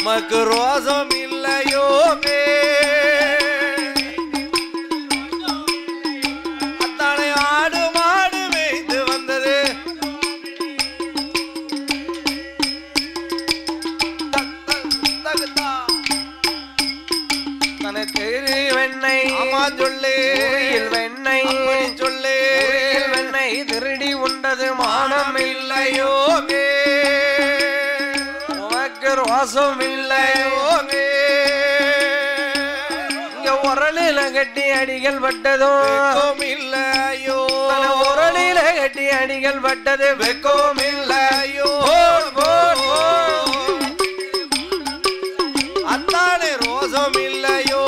S1: மக்கு ரோசம் இல்லையோ அத்தானை ஆடு மாடு மேய்த்து வந்தது
S2: தனக்கு வெண்ணெய்
S1: ஆமா சொல்லு
S2: வெண்ணெய்
S1: சொல்லு
S2: வெண்ணெய் திருடி உண்டது மானம் இல்லையோ உனக்கு ரோசம் இல்லையோ இங்க ஒரு உரலில கட்டி அடிகள் பட்டதும்
S1: இல்லையோ
S2: உரலில கட்டி அடிகள் பட்டது வெக்கம்
S1: இல்லையோ அத்தானே ரோசம் இல்லையோ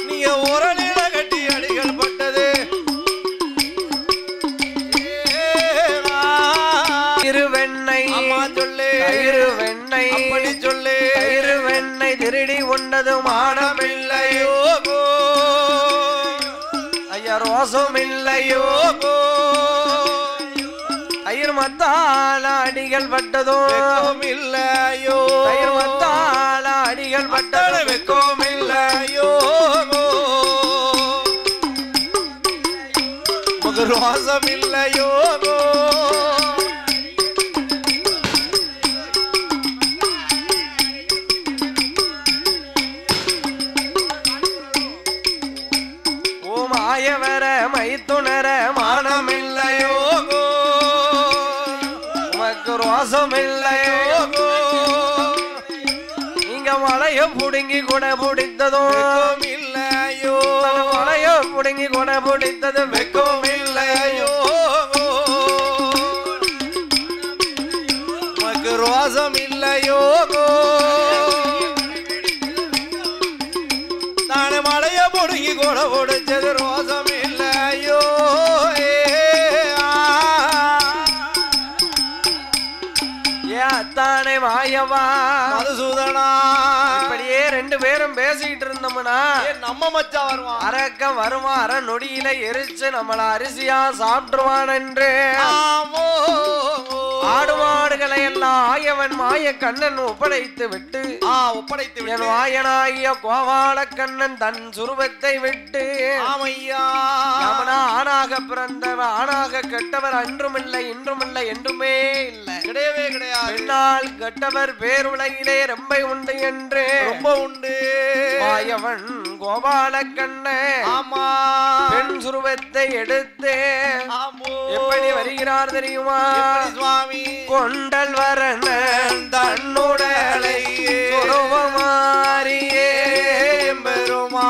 S1: நீங்க உரலில கட்டி அடிகள் பட்டது
S2: திருவெண்ணை
S1: சொல்லு
S2: திருவெண்ணை
S1: அப்படி சொல்லு
S2: திருவெண்ணை திருடி உண்டது மானமில்லையோ ஐயா ரோசம் இல்லையோ தயிர் மத்தால அடிகள் பட்டதும்
S1: இல்லையோ
S2: தயிர் மத்தால அடிகள் பட்டது
S1: வெக்கம் இல்லையோ ரோசம் இல்லையோ
S2: மாயவர மைத்துணர மானமில்லையோ உமக்கு ரோசம் இல்லையோ நீங்க மலைய புடுங்கி கூட பிடித்ததும்
S1: இல்லையோ
S2: மலைய புடுங்கி கூட பிடித்தது வெக்கம்
S1: இல்லையோ உமக்கு ரோசம் இல்லையோ தானே மலைய புடுங்கி கூட பிடிச்சது ரோசம் இல்லையோ
S2: தானே மாயவா
S1: மதுசூதனா
S2: இப்படியே ரெண்டு பேரும் பேசிட்டு இருந்தோம்னா
S1: நம்ம மச்சா வருவான்
S2: அரக்கம் வருவான் அரை நொடியில எரிச்சு நம்மள அரிசியா சாப்பிட்டுருவான் என்று ஆடு மாடுகளை எல்லாம் ஆயவன் மாய கண்ணன் ஒப்படைத்து விட்டு என் வாயனாகிய கோவால கண்ணன் தன் சுரூபத்தை விட்டு ஆணாக பிறந்தவர் ஆணாக கெட்டவர் அன்றுமில்லை இன்றுமில்லை என்றுமே இல்லை
S1: கிடையவே கிடையாது
S2: பெண்ணால் கெட்டவர் பேருலகிலே ரொம்ப உண்டு என்று
S1: ரொம்ப உண்டு
S2: மாயவன் கோபால கண்ணன் பெண் சுரூபத்தை எடுத்து எப்படி வருகிறார் தெரியுமா
S1: சுவாமி
S2: கொண்டல் வரண தன்னுடலை மாறியே
S1: பெருமா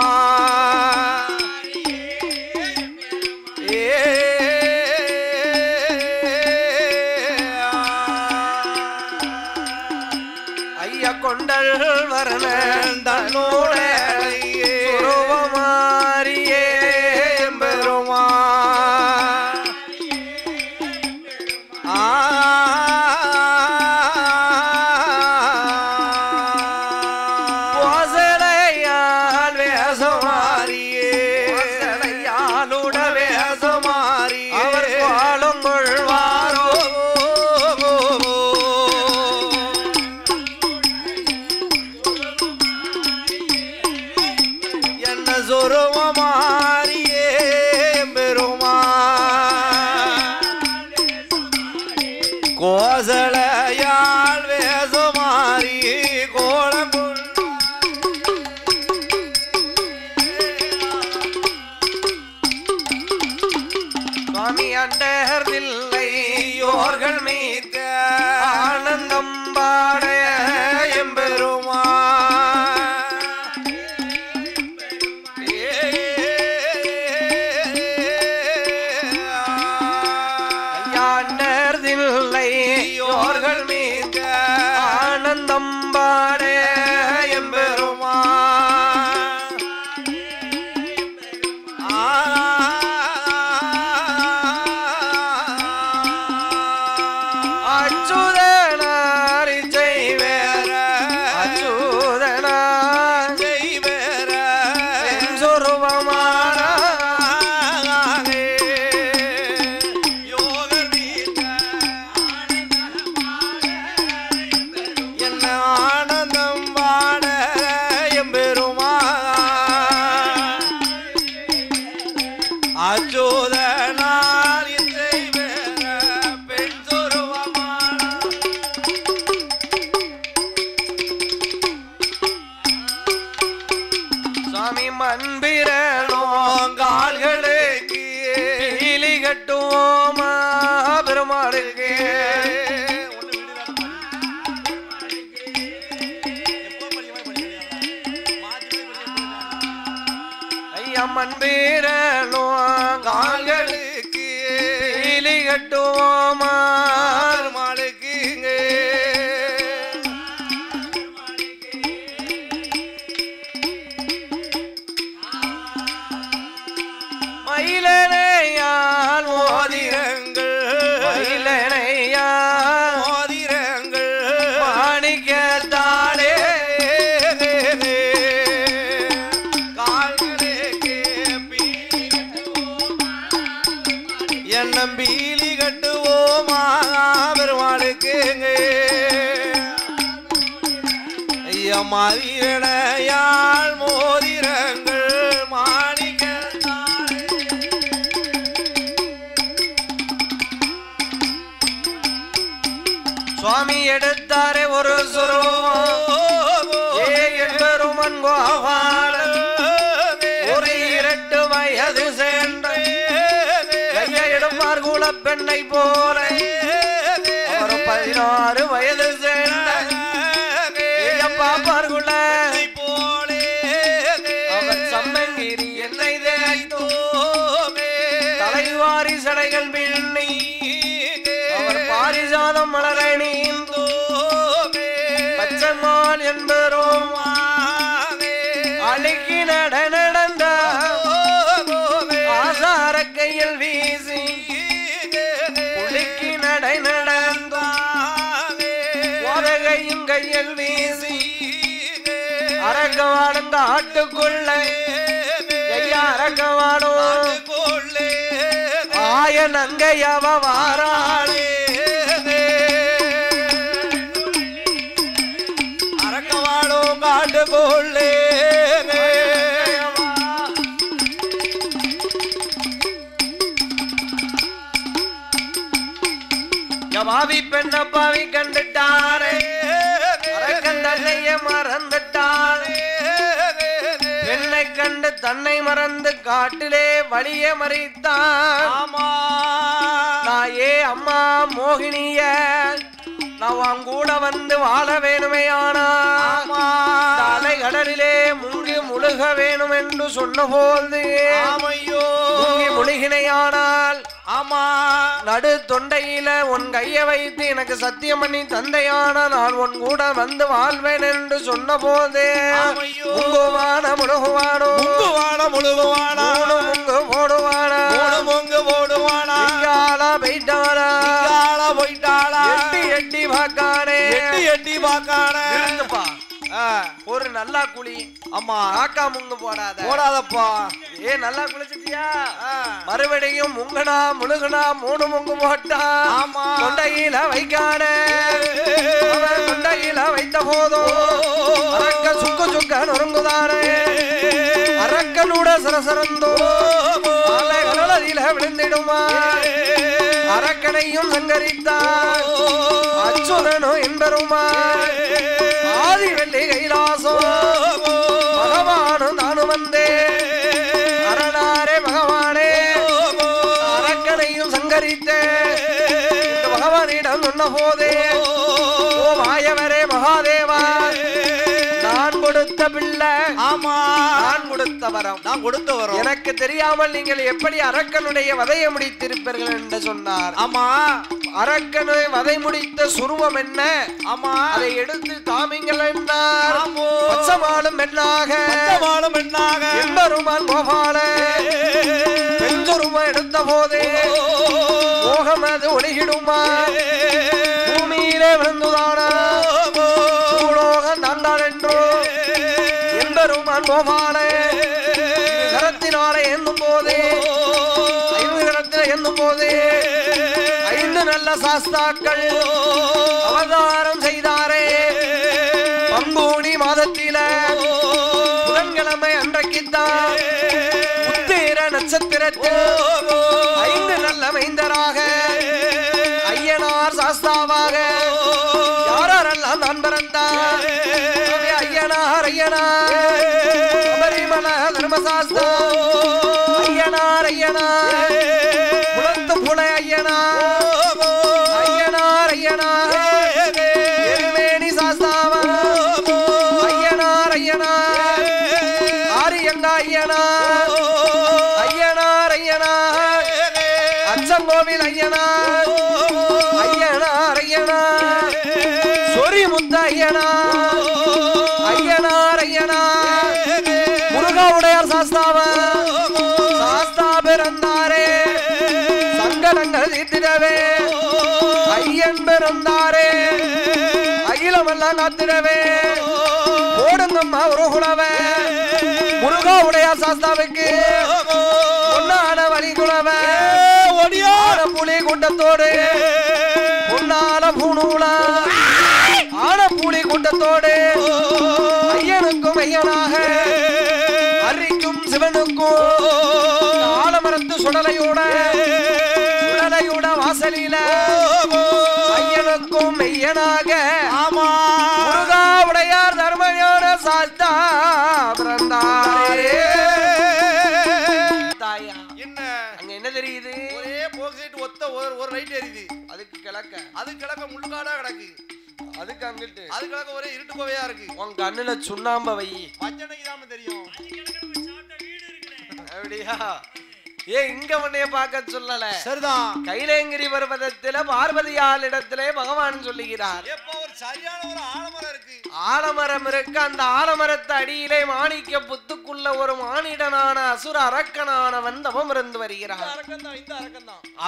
S2: ஐயா கொண்டல் வரண
S1: தன்னுடலை
S2: மாறியே
S1: பெருமா கோசலையால் வேசமாரி கோலம்
S2: சுவாமி அண்டர்தில்லை யோர்கள் மீட்க ஆனந்தம் பாட
S1: எம்பெருமா
S2: யோர்கள் மீட்க ஆனந்தம் பாட எம்பெருமா
S1: அச்சுதனாரி செய்வேர அச்சுதனார் செய்வேர
S2: சொருபமான
S1: ஆனந்தம் பாட எம்பெருமா அச்சோதனார் செய்வேர பெண் சொருவமான
S2: சுவாமி மண்பிரனோங்கால்களுக்கு பீலி கட்டுவோமா பெருமாளுக்கு மண்பீரலோ
S1: கால்களுக்கு
S2: இலி கட்டுவோமா
S1: பெருமாளுக்கு
S2: மயிலனையால்
S1: மோதிரங்கள்
S2: மயிலனையால்
S1: மோதிரங்கள்
S2: மாணிக்கத்தாலே
S1: கால்களுக்கு என் நம்பீலி கட்டுவோமா பெருமாளுக்கு ஐயா மதிரணையால் மோதிரங்கள் மாணிக்க
S2: சுவாமி எடுத்தாரே ஒரு சுருவம் பெருமன் கோபாலன் ஒரு 2 வயது சென்ற எடுப்பார் குல பெண்ணை போல ஒரு 16 வயது சென்ற பாப்பார் குல
S1: போலே
S2: அவர் சம்மங்கிரி என்னை தேய்த்தோமே தலைவாரி சடைகள் பின்னி அவர் பாரிஜாதம் மலரணி பச்சம்மாள் என்பரும் அழுக்கி நடந்த ஆசார கையில் வீசி குளிக்கி நடந்த உதகையும் கையில் வீசி அரக்கவாடும் காட்டுக்குள்ள ஐயா அரக்கவாடும் ஆயன் அங்கையவ வாராளே
S1: அரக்கவாடும் காட்டுக்குள்ளே
S2: பாவி பெண்ண பாவி கண்டுட்டாரே அரக்கன் தன்னைய மறந்துட்டாரே பெண்ணை கண்டு தன்னை மறந்து காட்டிலே வழிய மறித்தான் தாயே அம்மா மோகினிய நான் உன் கூட வந்து வாழ வேணுமே ஆனா தலை கடலிலே முங்கி முழுக வேணும் என்று சொன்ன போது முங்கி முழுகினையானால்
S1: ஆமா
S2: நடு தொண்டையில உன் கைய வைத்து எனக்கு சத்தியம் பண்ணி தந்தையான நான் உன் கூட வந்து வாழ்வேன் என்று சொன்ன போது முங்குவான முழுகுவானோ
S1: முழுகுவானா
S2: முங்கு போடுவானா
S1: முங்கு போடுவானா
S2: போயிட்டானா
S1: போயிட்டாளா
S2: எட்டி பார்க்கானே
S1: எட்டி பார்க்கானே
S2: ஒரு நல்லா குழி
S1: அம்மா
S2: காக்கா முங்கு
S1: போடாதப்பா
S2: நல்லா குளிச்சிட்டியா மறுபடியும் முங்கனா முழுகுனா 3 முங்கு போட்டா கொண்டையில வைக்கானே கொண்டையில வைத்த போதும் அரக்க சுக்கு சுக்க நொறுங்குதானே அரக்கனோட சரசரந்தோ கடலில விழுந்திடுமா அரக்கனையும் சங்கரித்தார் அச்சுதனும் என்பருமா ஆதி வெள்ளி கைலாசம் பகவானும் தானும் வந்தே அரணாரே பகவானே அரக்கனையும் சங்கரித்தே பகவானிடம் சொன்ன போதே ஓ மாயவரே மகாதேவா நான் கொடுத்த பிள்ளை நான் கொடுத்த வரம் எனக்கு தெரியாமல் நீங்கள் எப்படி அரக்கனுடைய வதையை முடித்திருப்பீர்கள் என்று சொன்னார் அரக்கனை வதை முடித்த சுருவம் என்ன அதை எடுத்து தாமிங்கள் என்றார் பச்சமாலும் பெண்ணாக என்பருமான் கோபால பெண்சுருவம் எடுத்த போதே மோகம் அது ஒழுகிடுமா பூமியிலே விழுந்துதானா பூலோகம் தாண்டான் என்றோ என்பருமான் கோபால கரத்தினாலே எண்ணும் போதே 5 கரத்தில் எண்ணும் போதே 5 நல்ல சாஸ்தாக்கள் அவதாரம் செய்தாரே பங்குனி மாதத்தில புதன்கிழமை அன்றைக்குத்தான் உத்திர நட்சத்திரத்தில் 5 நல்ல மைந்தராக ஐயனார் சாஸ்தாவாக யாரெல்லாம் நான் பிறந்தார் ஐயனார் சபரிமல தர்மசாஸ்தா ஐயனார் புலத்து புல ஐயனார் எருமேனி சாஸ்தாவா ஐயனார் ஆரியங்க கூடங்கோவில் ஐயனார் ஐயனார் ஐயனார் சொரி முத்த ஐயனார் ஐயனார் ஐயனார் முருகா உடையார் சாஸ்தாவ சாஸ்தா பிறந்தாரே சங்கடங்கள் தீர்த்திடவே ஐயன் பிறந்தாரே அகிலமெல்லாம் காத்திடவே ஓடுங்கம்மா ஒரு குலவே முருகா உடையார் சாஸ்தாவுக்கு பொன்னான வழி குலவே ஒடியார புலி கூட்டத்தோடு பொன்னால பூணூல ஆன புலி கூட்டத்தோடு ஐயனுக்கும் ஐயனாக அரிக்கும் சிவனுக்கும் ஆலமரத்து சுடலையோட வாசலில ஐயனுக்கும் மெய்யனாக முருகா உடையார் தர்மயோட சாஸ்தா பிறந்தாரே. தாயா என்ன அங்க என்ன தெரியுது? ஒரே போக்சைட் ஒத்த ஒரு லைட் எரியுது. அதுக்கு கிழக்க முள்ளுக்காடா கிடக்கு. அதுக்கு அங்கிட்டு அது கிழக்க ஒரே இருட்டு கோவையா இருக்கு. உன் கண்ணுல சுண்ணாம்ப வை. பச்சனைக்கு தான் தெரியும். அப்படியா? ஏ இங்க உன்னைய பார்க்க சொல்லல. சரிதான். கைலேங்கிரி பர்வதத்தில பார்வதியால் இடத்திலே பகவான் சொல்லுகிறார். எப்ப ஒரு சரியான ஒரு ஆலமரம் இருக்கு. ஆலமரம் இருக்கு. அந்த ஆலமரத்து அடியிலே மாணிக்க புத்துக்குள்ள ஒரு மானிடனான அசுர அரக்கனானவன் தவம் இருந்து வருகிறான்.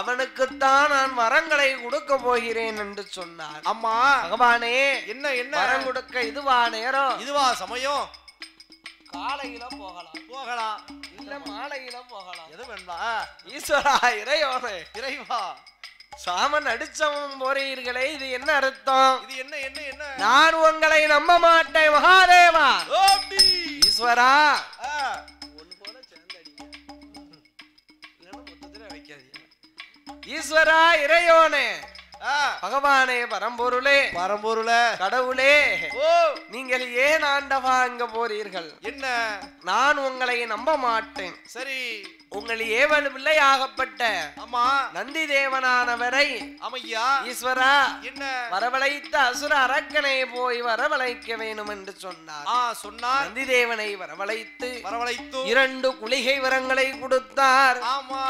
S2: அவனுக்குத்தான் நான் வரங்களை கொடுக்க போகிறேன் என்று சொன்னார். அம்மா பகவானே என்ன என்ன வரம் கொடுக்க இதுவா நேரம்? இதுவா சமயம்? காலையில போகலாம் இல்ல மாலையில போகலாம். எது வேண்டா? ஈஸ்வரா இறையோனே இறைவா சாமன் அடிச்சவன் போறீர்களே இது என்ன அர்த்தம்? இது என்ன என்ன என்ன? நான் உங்களை நம்ப மாட்டேன் மகாதேவா. ஈஸ்வரா ஒன்னு போல சேர்ந்து அடிங்க. இல்லன்னா மொத்தத்துல வைக்காதீங்க. ஈஸ்வரா இறையோனே பகவானே பரம்பொருளே கடவுளே நீங்கள் ஏன் ஆண்டவா அங்க போறீர்கள்? என்ன நான் உங்களை நம்ப மாட்டேன். சரி உங்கள் ஏவல் பிள்ளையாகப்பட்ட அம்மா நந்தி தேவனானவரை அமையா ஈஸ்வரா என்ன வரவழைத்த அசுர அரக்கனை போய் வரவழைக்க வேணும் என்று சொன்னார். சொன்னார். நந்தி தேவனை வரவழைத்து 2 குளிகை வரங்களை கொடுத்தார். ஆமா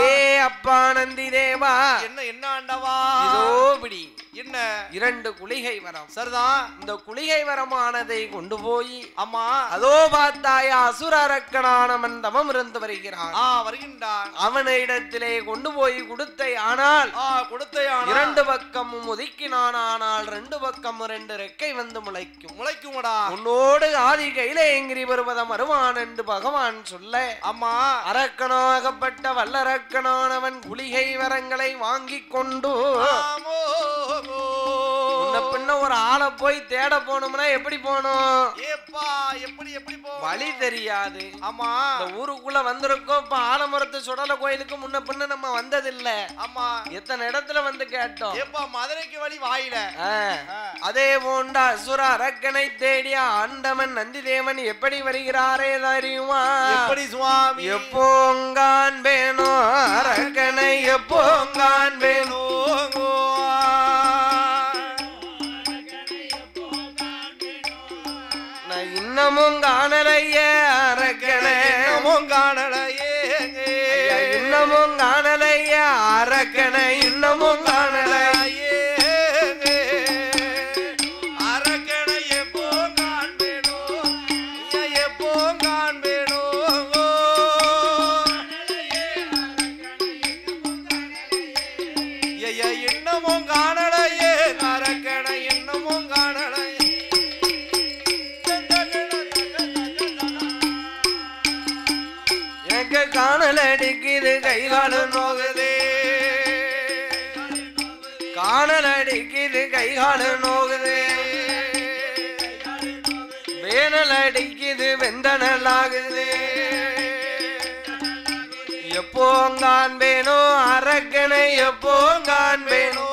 S2: ஏ அப்பா நந்தி தேவா என்ன என்ன ஆண்டவா இதோ பிடி என்ன 2 குளிகை வரம். சரிதான். இந்த குளிகை வரமானதை கொண்டு போய் அம்மா அதோ பார்த்தாயா அசுர அரக்கனானவன் தவம் இருந்து வருகிறான். வருகின்றான். அவனிடத்திலே கொண்டு போய் கொடுத்தை ஆனால் 2 பக்கமும் ஒதுக்கினான். ஆனால் 2 பக்கம் 2 ரெக்கை வந்து முளைக்கும்டா. உன்னோடு ஆதி கைலேங்கிரி பர்வதம் வருவான் என்று பகவான் சொல்ல அம்மா அரக்கனாகப்பட்ட வல்லரக்கனானவன் குளிகை வரங்களை வாங்கி கொண்டு பின்ன ஒரு ஆளை போய் தேட போனோம்னா எப்படி போனோம்? வழி தெரியாது. ஆமா ஊருக்குள்ள வந்திருக்கோம். இப்ப ஆலமரத்து சுடல கோயிலுக்கு முன்ன பின்ன நம்ம வந்ததில்லை. ஆமா எத்தனை இடத்துல வந்து கேட்டோம். மதுரைக்கு வழி வாயில. அதே போண்டா அசுர அரக்கனை தேடிய ஆண்டவன் நந்தி தேவன் எப்படி வருகிறாரே தெரியுமா? எப்படி சுவாமி? எப்போங்கான் வேணும் அரக்கனை எப்போங்கான் வேணும் இன்னமும் காணலையே அரக்கனை இன்னமும் காணலையே இன்னமும் காணலையே அரக்கனை இன்னமும் காணலையே அரக்கனை எப்போ காண்பேனோ எப்போ காண்பேனோ இன்னமும் காணலையே அரக்கனை இன்னமும் காணலையே காணல் அடிக்குது கைகாலும் நோகுதே காணல் அடிக்குது கைகாலும் நோகுதே வேனல் அடிக்குது வெந்தனல் ஆகுது எப்போ காண்பேனோ அரக்கனை எப்போ காண்பேனோ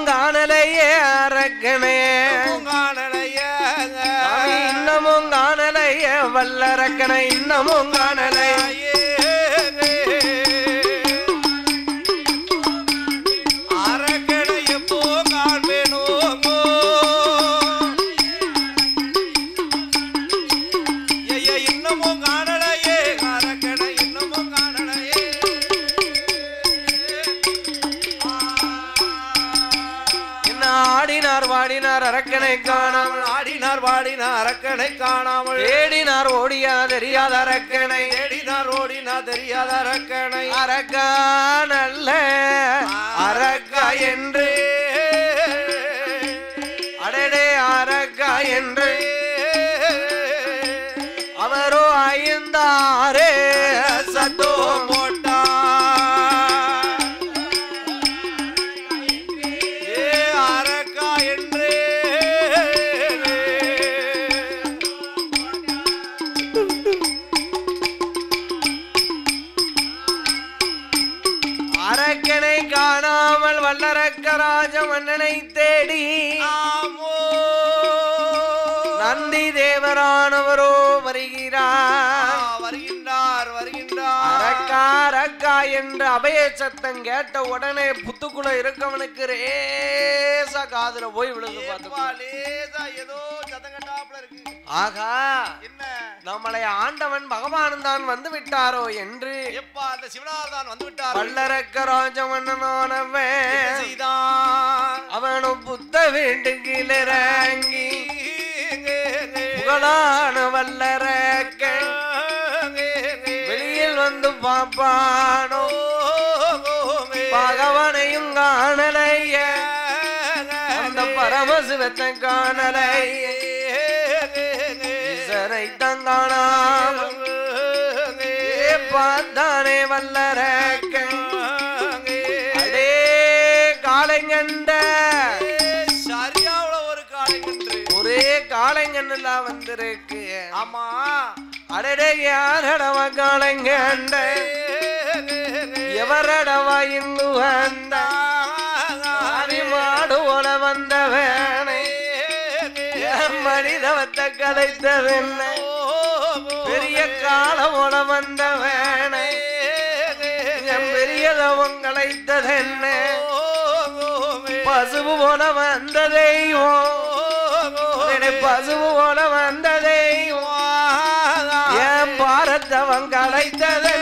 S2: காணலையே அரக்கனே இன்னமும் காணலையே வல்லரக்கனை இன்னமும் காணலையே அரக்கனை எப்போ காண்பேனோ ஓடினார் அரக்கனை காணாமல்
S1: ஆடினார் பாடினார் அரக்கனை காணாமல்
S2: தேடினார் ஓடியா தெரியாத அரக்கனை
S1: தேடினார் ஓடினா தெரியாத அரக்கனை
S2: அரக்கா நல்ல அரக்கா என்று அடடே அரக்கா என்று அவரோ ஐந்தாரே சத்தோ
S1: போட்டா ஏ அரக்கா என்று
S2: அரக்கனை காணாமல் வல்லரக்கராஜ மன்னனை தேடி
S1: ஆமோ
S2: நந்தி தேவரானவரோ வருகிறார்
S1: வருகின்றார் வருகின்றார்
S2: அரக்கா அரக்கா என்று அபய சத்தம் கேட்ட உடனே புத்துக்குள்ள இருக்கவனுக்கு ரேசா காதுல போய் விழுந்து பார்த்து
S1: லேசா ஏதோ சத்தம் கட்டாப்புல இருக்கு
S2: ஆகா
S1: என்ன
S2: நம்மளை ஆண்டவன் பகவான் தான் வந்து விட்டாரோ என்று
S1: எப்பா அந்த சிவனார் தான் வந்து விட்டார்
S2: வல்லரக்க ராஜமன்னனானவன்
S1: செய்தான்
S2: அவனும் புத்த வேண்டுகிலறங்கி புகழான வல்லரக்க வெளியில் வந்து பாப்பானோ பகவனையும் காணலைய அந்த பரமசிவத்தை காணலைய ஈசரை தங்கானாமல் பார்த்தானே வல்லரக்க அடே காளைங்கண்ட
S1: சரியாவுல ஒரு காளைங்கன்று
S2: ஒரே காளைங்கன்னுலாம் வந்திருக்கு
S1: ஆமா
S2: அடடே யாரடவ காளைங்கண்ட எவரடவா இங்கு வந்த மாடு ஓல வந்தவனை மனிதவத்த கலைத்தவென்ன பெரிய காலம் ஓல வந்தவனை பெரியதவன் கலைத்ததென்ன பசுவு போல வந்த தெய்வம் பசுவு போல வந்த தெய்வம் என் பாரத்தவன் கலைத்ததோ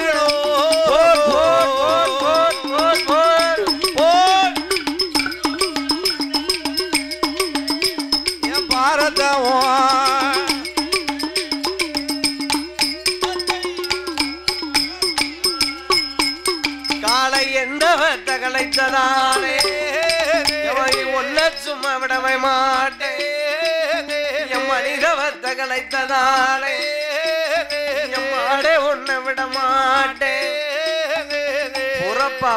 S1: என் பாரதவன்
S2: காலை எந்தவத்த கலைத்ததானே ஒன்ன சும்மா விடவை மாட்டேன் என் மனிதவத்த கலைத்ததானே என் மாடே ஒன்ன விட மாட்டேன் பொறப்பா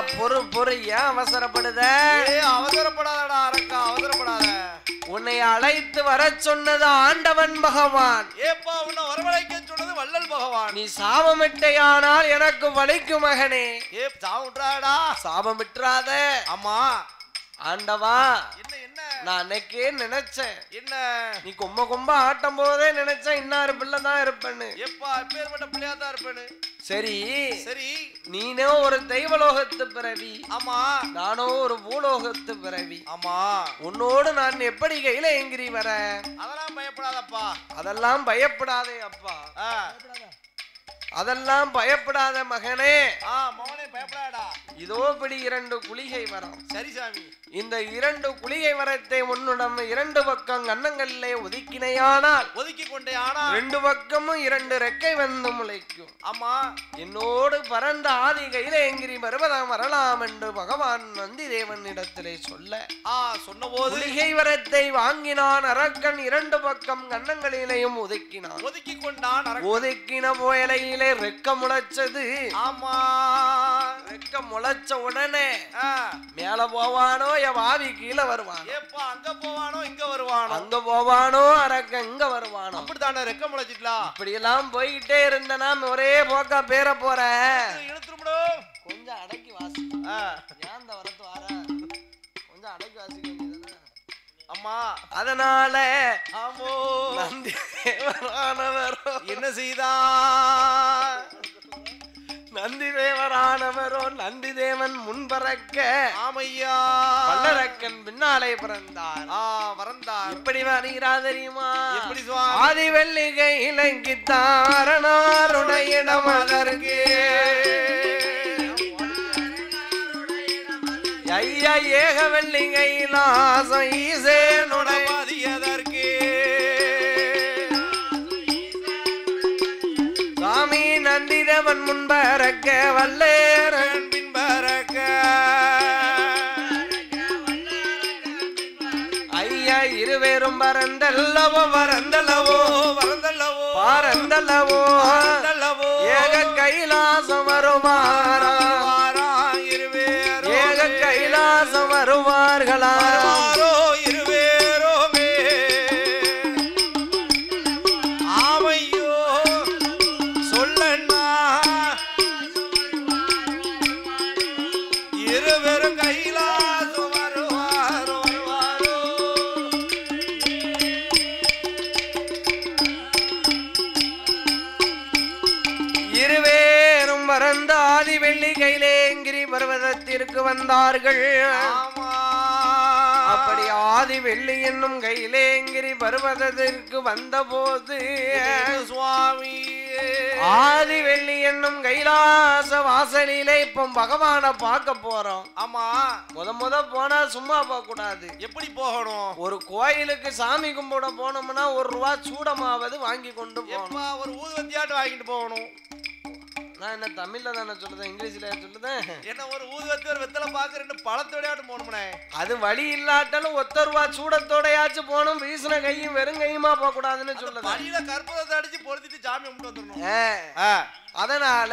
S2: பொறு ஏன் அவசரப்படுத
S1: அவசரப்படாதடா அரக்கா அவசரப்படாத
S2: உன்னை அழைத்து வர சொன்னது ஆண்டவன் பகவான்
S1: ஏப்பா உன்னை வரவழைக்க சொன்னது வள்ளல் பகவான்
S2: நீ சாபமிட்டையானால் எனக்கு வலிக்கும் மகனே
S1: ஏ சாவுட்றாடா
S2: சாபம் விட்டுறாத
S1: ஆமா
S2: ஆண்டவா
S1: என்ன என்ன
S2: நான் அன்னைக்கே நினைச்சேன்
S1: என்ன
S2: நீ கொம்ப ஆட்டும் போதே நினைச்சேன் இன்னாரு பிள்ளைதான் இருப்பேன்னு
S1: எப்பா பேர்பட்ட பிள்ளையாதான் இருப்பேன்னு
S2: சரி
S1: சரி
S2: நீனோ ஒரு தெய்வலோகத்து பிறவி
S1: ஆமா
S2: நானோ ஒரு பூலோகத்து பிறவி
S1: ஆமா
S2: உன்னோடு நான் எப்படி கையில எங்கிரி வர
S1: அதெல்லாம் பயப்படாதப்பா
S2: அதெல்லாம் பயப்படாதே அப்பா அதெல்லாம் பயப்படாத மகனே
S1: மகனே பயப்படாடா
S2: இதோ இப்படி 2 குளிகை வரம்
S1: சரி சாமி
S2: இந்த 2 குளிகை வரத்தை உன்னுடன் 2 பக்கம் கன்னங்களிலே ஒதுக்கினையானால்
S1: ஒதுக்கி கொண்டே ஆனா
S2: 2 பக்கமும் 2 ரெக்கை வந்து முளைக்கும்
S1: ஆமா
S2: என்னோடு பரந்த ஆதி கையில எங்கிரி வருவதாம் வரலாம் என்று பகவான் நந்தி தேவன் இடத்திலே சொல்ல
S1: சொன்ன போது
S2: குளிகை வரத்தை வாங்கினான் அரக்கன் 2 பக்கம் கன்னங்களிலேயும் ஒதுக்கினான்
S1: ஒதுக்கி கொண்டான்
S2: ஒதுக்கின போயலையிலே ரெக்க முளைச்சது
S1: ஆமா
S2: ரெக்க முளைச்ச உடனே மேல போவானோ வாவி கீழே வருவான்
S1: ஏப்பா அங்க போவானோ இங்க வருவானோ
S2: அங்க போவானோ அரக்க இங்க வருவானோ
S1: அப்படித்தானே ரெக்க முளைச்சிட்டலாம்
S2: இப்படி எல்லாம் போய்கிட்டே இருந்தனா ஒரே போக்கா பேர போற
S1: இழுத்துருமுடோ
S2: கொஞ்சம் அடக்கி வாசி ஏன் இந்த வரத்து வார கொஞ்சம் அடக்கி வாசிக்க வேண்டியதுதானே
S1: அம்மா
S2: அதனால
S1: ஆமோ
S2: நந்தி தேவரானவரோ
S1: என்ன செய்தா
S2: நந்தி தேவரானவரோ நந்தி தேவன் முன்பறக்க
S1: ஆமையா
S2: வல்லரக்கன் பின்னாலே பிறந்தார்
S1: வரந்தார்
S2: எப்படி வருகிறா தெரியுமா
S1: எப்படி
S2: ஆதி வெள்ளிகை இலங்கி தாரணாருடைய நமதற்கு ஐயா ஏக வெள்ளிகையிலாசம் ஈசேனுடைய வல்லவன் முன்பறக்க வல்லேரன்
S1: பின்பறக்க
S2: ஐயா இருவேரும் பரந்தல்லவோ வரந்தல்லவோ
S1: வரந்தல்லவோ
S2: பாரந்தல்லவோ
S1: வரந்தல்லவோ
S2: ஏக கைலாசம் வருவாரா
S1: இருவேரோ
S2: ஏக கைலாசம் வருவார்களா
S1: இருவேரோமே ஆமையோ சொல்லண்ணா இருவரும் கைலாசம் வருவாரோ வருவாரோ
S2: இருவேரும் பரந்த ஆதி வெள்ளி கைலேங்கிரி பர்வதத்திற்கு வந்தார்கள். அப்படி ஆதி வெள்ளி என்னும் கைலேங்கிரி பர்வதத்திற்கு வந்த போது
S1: சுவாமி
S2: ஆதி வெள்ளி என்னும் கைலாச வாசலிலே இப்ப பகவான பார்க்க போறோம்.
S1: ஆமா
S2: முத போனா சும்மா போக கூடாது.
S1: எப்படி போகணும்?
S2: ஒரு கோயிலுக்கு சாமி கும்பிட போனோம்னா ₹1 சூடமாவது வாங்கி கொண்டு போகணும்.
S1: ஒரு ஊதுவத்தியாட்டு வாங்கிட்டு போகணும்.
S2: நான் என்ன தமிழ்ல தானே சொல்லுதேன், இங்கிலீஷ்ல சொல்லுதேன்.
S1: என்ன ஒரு ஊதுவத்தி ஒரு வெத்தலை பாக்கு 2 பழத்தோடையாட்டு போகணும்னே.
S2: அது வழி இல்லாட்டாலும் ₹1 சூடத்தோடையாச்சும் போகணும். வீசின கையும் வெறும் கையுமா போக கூடாதுன்னு சொல்லுது.
S1: வழியில கற்பூரத்தை அடிச்சு பொருத்திட்டு சாமி கும்பிட்டு வந்துடணும்.
S2: அதனால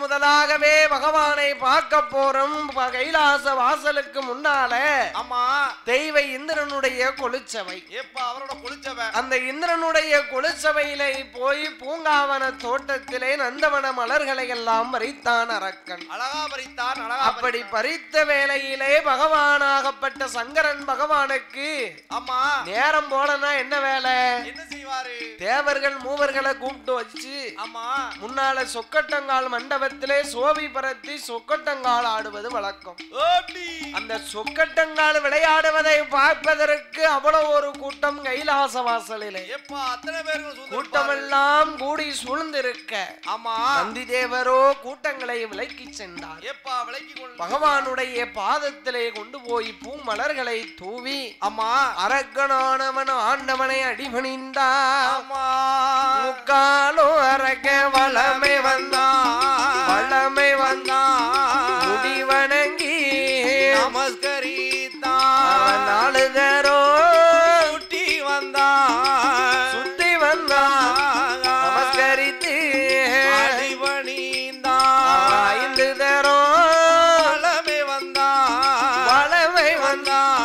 S2: முதலாகவே பகவானை பார்க்க போறோம். கைலாச வாசலுக்கு முன்னால
S1: ஆமா
S2: தெய்வ இந்திரனுடைய கொலுச்சவை.
S1: அவரோட கொலுச்சவை.
S2: அந்த இந்திரனுடைய கொலுச்சவையில போய் பூங்காவன தோட்டத்திலே நந்தவன மலர்களை எல்லாம் பறித்தான் அரக்கன்.
S1: அழகா பறித்தான்.
S2: அப்படி பறித்த வேளையிலே பகவானாகப்பட்ட சங்கரன் பகவானுக்கு
S1: ஆமா
S2: நேரம் போலனா என்ன வேலை?
S1: என்ன செய்வாரு?
S2: தேவர்கள் மூவர்களை கூப்பிட்டு வச்சு
S1: ஆமா
S2: முன்னால சொக்கட்டங்கால் மண்டபத்திலே சோவி பரத்தி சொக்கட்டங்கால் ஆடுவது வழக்கம். அந்த சொக்கட்டங்கால் விளையாடுவதை பார்ப்பதற்கு அவ்வளவு ஒரு கூட்டம் கைலாச வாசலிலே கூட்டமெல்லாம் கூடி சூழ்ந்திருக்க
S1: ஆமா
S2: நந்தி தேவரோ கூட்டங்களை விலக்கி சென்றார். பகவானுடைய பாதத்திலே கொண்டு போய் பூமலர்களை தூவி
S1: ஆமா
S2: அரக்கனானவன் ஆண்டவனை அடிபணிந்தார். முக்காலோ அரக்க வளமை வளமை முடிவணங்கி
S1: நமஸ்கரித்தான்.
S2: நாளுதரோ
S1: சுத்தி வந்தான்
S2: நமஸ்கரித்து
S1: அடிபணிந்தான்.
S2: 5 தரோ வளமை வந்தான்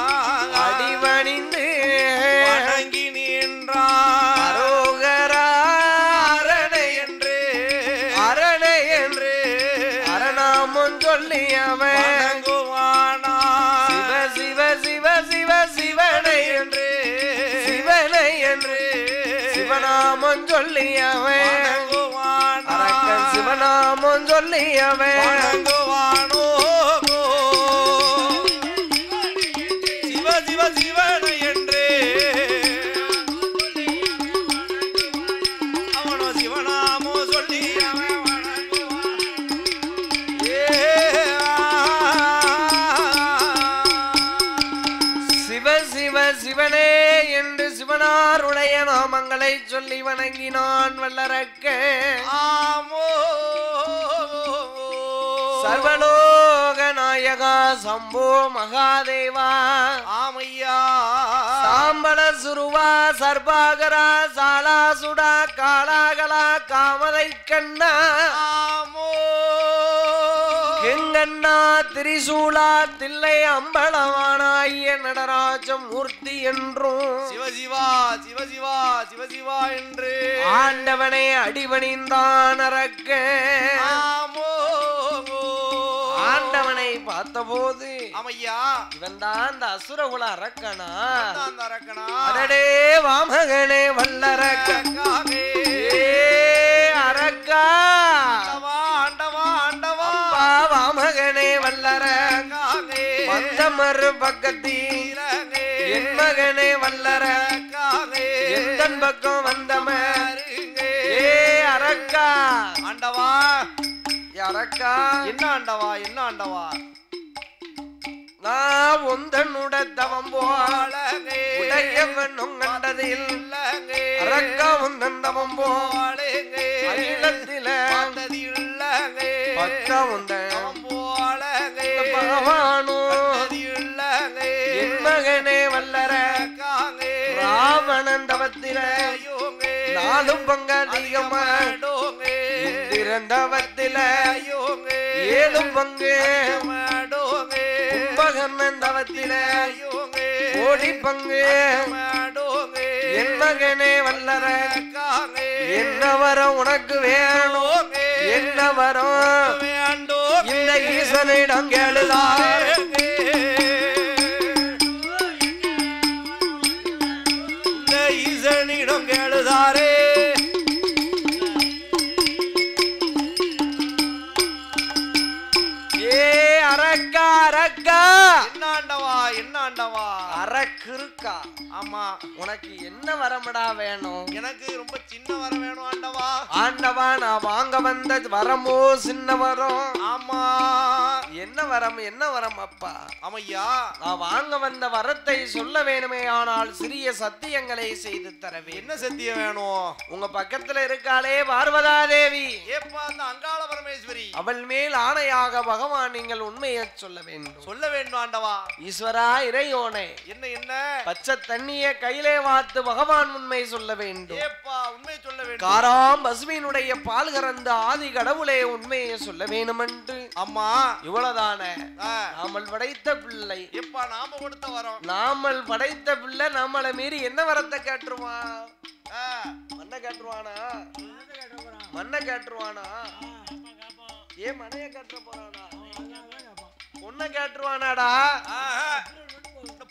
S2: அடிபணிந்து
S1: வணங்கி நின்றான்.
S2: அரோகரா அரணை என்று அரணாமம் சொல்லி அவன் சிவ சிவ சிவ சிவ சிவனை என்று சிவநாமம் சொல்லி அவன் அரக்கன் சிவநாமம் சொல்லி அவன்
S1: சிவ சிவ சிவனை என்று அவனோ சிவநாமோ சொல்லி
S2: சிவ சிவ சிவனே என்று சிவனாருடைய நாமங்களை சொல்லி வணங்கினான் வல்லரக்க. சர்வலோக நாயகா சம்போ மகாதேவா
S1: ஆமையா
S2: சாம்பல சுருவா சர்பாகரா சாலாசுடா காலாகலா காமதை கண்ணா எங்கண்ணா திரிசூலா தில்லை அம்பலவானாய நடராஜ மூர்த்தி என்றும்
S1: சிவசிவா சிவசிவா சிவசிவா என்று
S2: ஆண்டவனை அடிபணிந்தான் அரக்க. ஆண்டவனை பார்த்த போது
S1: ஆமையா
S2: இவன் தான் அந்த அசுரகுல அரக்கனா.
S1: அரடே
S2: வாமகனே வல்லரக்க அரக்கா வாமகனே வல்லரக்க வந்த மறு பக்கத்தில் என் மகனே வல்லரக்க எந்தன் பக்கம் வந்தமர் அரக்கா
S1: ஆண்டவா
S2: அரக்கா
S1: என்ன ஆண்டவா என்ன ஆண்டவா
S2: நான் ஒந்தனுட தவம் போல உடையவனும் கண்டதில் அரக்கா உந்தன் தவம் போல அகிலத்தில பக்தமுந்தன்
S1: போலங்க
S2: பகவானோ என் மகனே வல்லர ராவணன் தவத்தில 4 பங்கு அதிகமா இந்திரந்தவத்தில 7 பங்கு கும்பகர்ணன் தவத்தில 1 கோடி பங்கு என் மகனே வல்லர என்ன வரம் உனக்கு வேணும் என்ன வரம் இந்த ஈசனிடம் கேளுதார்
S1: இந்த ஈசனிடம் கேளுதாரே
S2: ஏ அரக்கா அரக்கா
S1: என்னாண்டவா
S2: அரக்கு இருக்கா
S1: ஆமா
S2: உனக்கு என்ன வரமடா வேணும்
S1: எனக்கு ரொம்ப சின்ன வரம் வேணும் ஆண்டவா
S2: ஆண்டவா நான் வாங்க வந்த வரமோ சின்ன வரம்
S1: ஆமா
S2: என்ன வரம் அப்பா
S1: ஆமையா
S2: நான் வாங்க வந்த வரத்தை சொல்ல வேணுமே ஆனால் சிறிய சத்தியங்களை செய்து தரவே
S1: என்ன சத்தியம் வேணும்
S2: உங்க பக்கத்துல இருக்காளே பார்வதா தேவி
S1: ஏப்பா அந்த அங்காள பரமேஸ்வரி
S2: அவள் மேல் ஆணையாக பகவான் நீங்கள் உண்மையை சொல்ல வேண்டும்
S1: ஆண்டவா
S2: ஈஸ்வரா இறையோனே
S1: என்ன
S2: பச்சை தண்ணிய கையிலே வாத்து பகவான் உண்மை சொல்ல வேண்டும்
S1: ஏப்பா உண்மை சொல்ல வேண்டும்
S2: காராம் பசுவினுடைய பால் கறந்த ஆதி கடவுளே உண்மையை சொல்ல வேண்டும் என்று
S1: அம்மா
S2: இவ்வளவுதானே நாமல் படைத்த பிள்ளை
S1: எப்பா நாம கொடுத்த வரோம்
S2: நாமல் படைத்த பிள்ளை நம்மளை மீறி என்ன வரத்தை கேட்டுருவான் மண்ணை கேட்டுருவானா ஏன் மனைய கேட்டுற போறானா பொண்ணை கேட்டுருவானாடா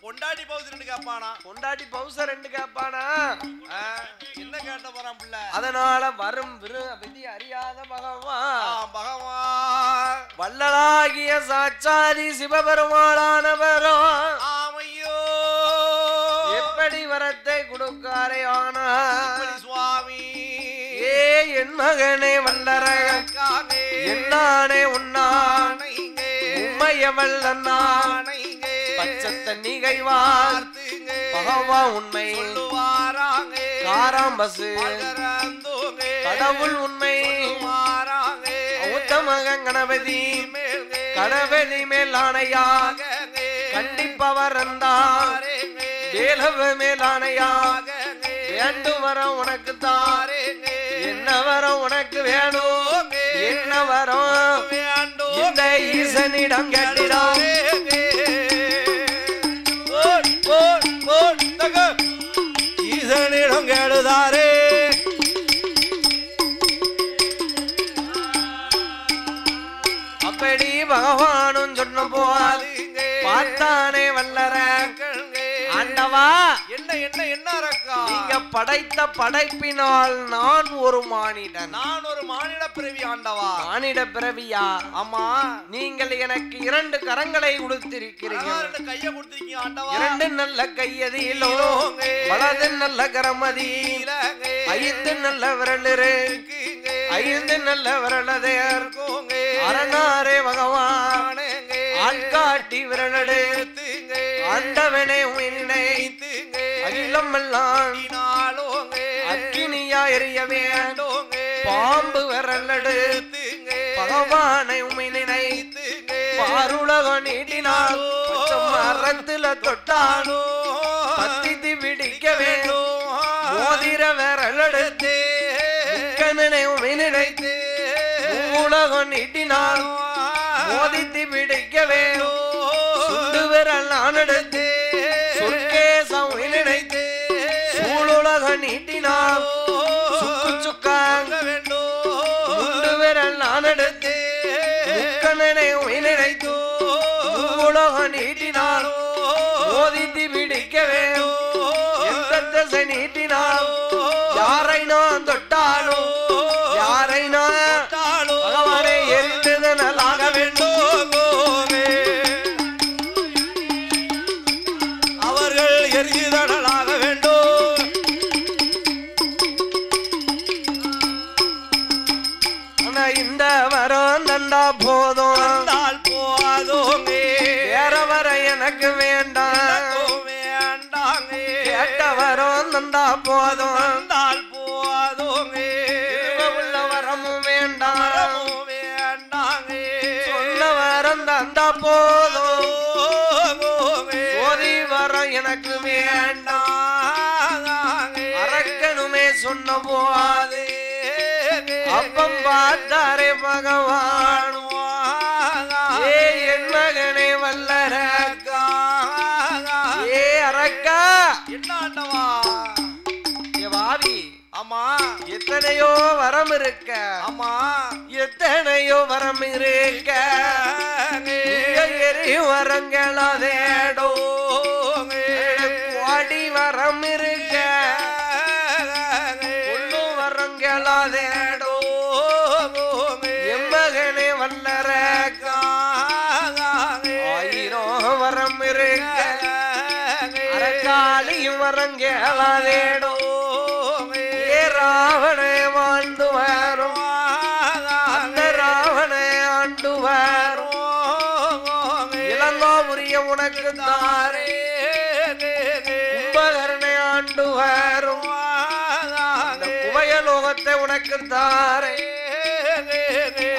S1: பொண்டாட்டி பவுஸ் 2 கேப்பானா
S2: பொண்டாட்டி பவுச 2 கேப்பானா
S1: என்ன கேட்ட போறான் பிள்ளை
S2: அதனால வரும் விதி அறியாத பகவான் வள்ளலாகிய சாட்சாதி சிவபெருமாளானவரோ
S1: ஆமையோ
S2: எப்படி வரத்தை கொடுக்காரே ஆனா
S1: சுவாமி
S2: ஏ என் மகனே வல்லரகானே என்னானே உன்னானை உம்மையவள் அண்ணானை பச்சை தண்ணி கைவார் பகவா உண்மை காராம்பசு கடவுள் உண்மை உத்தமகன் கணபதி மேல் ஆணையாக கண்டிப்பவர் வேலவ மேல் ஆணையாக வேண்டும் வரம் உனக்கு தாரே என்ன வரம் உனக்கு வேணும் என்ன வரம் இந்த ஈசனிடம் கேட்டிடாரே
S1: ஈசனிடம் கேளுதாரே
S2: அப்படி பகவானும் சொன்ன போது பார்த்தானே வல்லர ஆண்டவா
S1: என்ன அரக்கா
S2: நீங்க படைத்த படைப்பினால் நான் ஒரு மானிட
S1: பிறவி ஆண்டவா
S2: மானிட பிறவியா
S1: ஆமா
S2: நீங்கள் எனக்கு 2 கரங்களை கொடுத்திருக்கிறீர்கள்
S1: 2 கையை கொடுத்திருக்கீங்க ஆண்டவா
S2: 2 நல்ல கையதிலோ வலது நல்ல கரமதி 5 நல்ல விரலரு 5 நல்ல விரலதேர் அரணாரே பகவான் ஆட்காட்டி விரலடு ஆண்டவனே உயிரினை அகிலம் எல்லாம் அக்கினியா எறிய வேண்டும் பாம்பு விரலடு பகவானை உமை நினைத்து பாருலக நீட்டினால் மரத்துல தொட்டானோ பத்தி பிடிக்க வேண்டும் மோதிர விரலெடுத்து கண்ணனை உமை நினைத்து உலகம் நீட்டினால் மோதித்து பிடிக்க வேண்டும் சுண்டு விரல் நான் எடுத்து சுர்கேசம் நினைத்து சூழுலக நீட்டினால் சுக்கு சுக்காங்க முண்டு விரல் நான் எடுத்து முக்கணனை நினைத்து உலக நீட்டினால் மோதித்து பிடிக்க வேண்டும் எந்த திசை நீட்டினால் யாரை நான் தொட்டாலோ யாரை நான் பகவானை எரிந்தது நல்லாக வேண்டும்
S1: அவர்கள் எரிதலாக வேண்டும்
S2: ஆனா இந்த வரம் தந்தா போதும் வேற வர எனக்கு வேண்டாம் கேட்ட வரம் தந்தா போதும் உள்ள வரமும் வேண்டாம் அரக்கனுமே சொன்ன போது அப்பம் பார்த்தாரே பகவான் ஏ என் மகனே வல்லரக்கா ஏ அரக்கா
S1: என்ன ஆண்டவா
S2: ஏ வாவி
S1: ஆமா
S2: எத்தனையோ வரம் இருக்க
S1: ஆமா
S2: எத்தனையோ வரம் இருக்க வரங்களோ கோடி வரம் இருக்க வரங்களோ எம்மகனே வல்லரக்கா ஆயிரம் வரம் இருக்க அரக்காளியும் வரங்களோ ராவணே வாழ்ந்து வரும் அந்த ராவணே ஆண்டு வரும் இளங்கோபுரிய உனக்கு தாரே கும்பகரனை ஆண்டு வரும் அந்த குவயலோகத்தை உனக்கு தாரே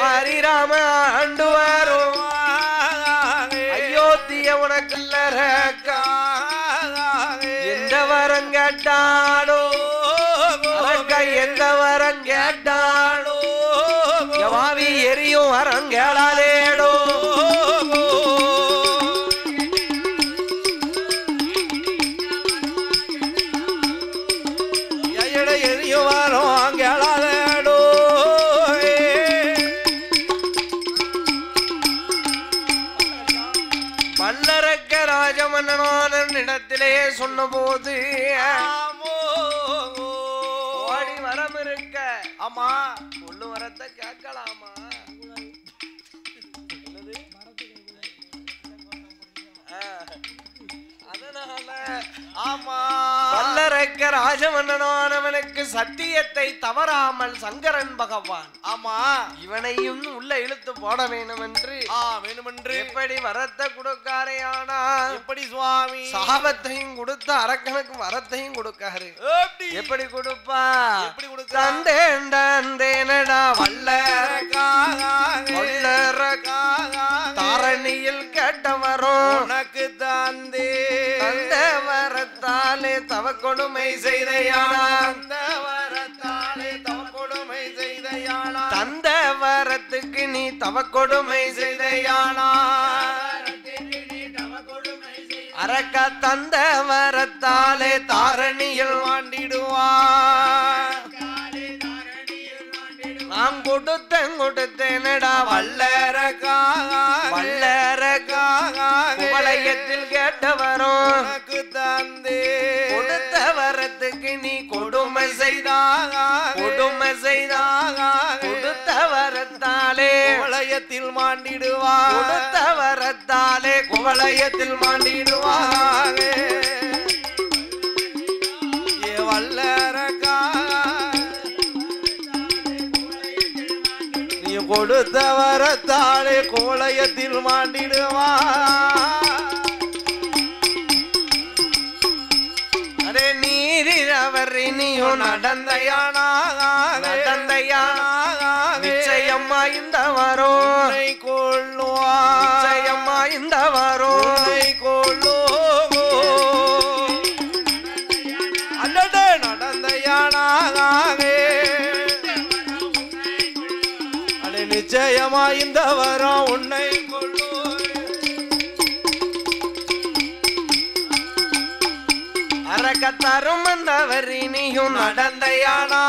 S2: ஹரிராம ஆண்டு வரும் அயோத்திய உனக்கு இல்லரக்கா எந்த வரம் கேட்டாலோ எந்த வரம் கேட்டாளோ வாவி எரியும் வரம் கேளாதேடோ
S1: எரியும் வரம் கேளாதேடோ
S2: வல்லரக்க ராஜமன்னனான இடத்திலே சொன்ன போது வரம் இருக்க
S1: ஆமா
S2: பொண்ணு வரத்தை கேட்கலாமா அதனால
S1: ஆமா
S2: வல்லரக்க ராஜமன்னனானவனுக்கு சத்தியத்தை தவறாமல் சங்கரன் பகவான்
S1: ஆமா
S2: இவனையும் உள்ள இழுத்து போட வேண்டும் என்று
S1: வேணுமென்று
S2: எப்படி வரத்தை கொடுக்காரையானா
S1: எப்படி சுவாமி
S2: சாபத்தையும் கொடுத்து அரக்கனுக்கு வரத்தையும் கொடுக்காரு எப்படி கொடுப்பா
S1: எப்படி கொடுக்க
S2: தந்தேண்டா வல்லரக்கா தாரணியில் கேட்டவரும்
S1: உனக்கு தந்தே
S2: அந்த வரத்தாலே தவ கொடுமை செய்தையானா
S1: அந்த வரத்தாலே தவ கொடுமை செய்தையானா
S2: தந்த வரத்துக்கு நீ தவ கொடுமை செய்தையானா அரக்க தந்த வரத்தாலே தாரணியில் வாண்டிடுவார் நாம் கொடுத்தேனடா வல்லரக்கா குவளையத்தில் கேட்டவரும்
S1: உனக்கு தந்தே
S2: கொடுத்த வரத்துக்கு நீ கொடுமை செய்தா கொடுத்த வரத்தாலே
S1: குவளையத்தில் மாண்டிடுவார்
S2: கொடுத்த வரத்தாலே குவளையத்தில் மாண்டிடுவாங்க
S1: ஏ வல்லரக்கா நீ கொடுத்த வரத்தாலே கோளையத்தில் மாண்டிடுவா
S2: அரே நீரிரவர் நீயும் நடந்தையானா நிச்சயம்மா இந்த வரும்
S1: கொள்ளுவா
S2: நிச்சயம்மா இந்த வரும்
S1: கொள்ளு அண்டே நடந்தையானாகே அடே நிச்சயமா இந்த வரம் உன்னை கொள்ளு
S2: அரக்க தரும் வந்தவர் நீயும் நடந்தையானா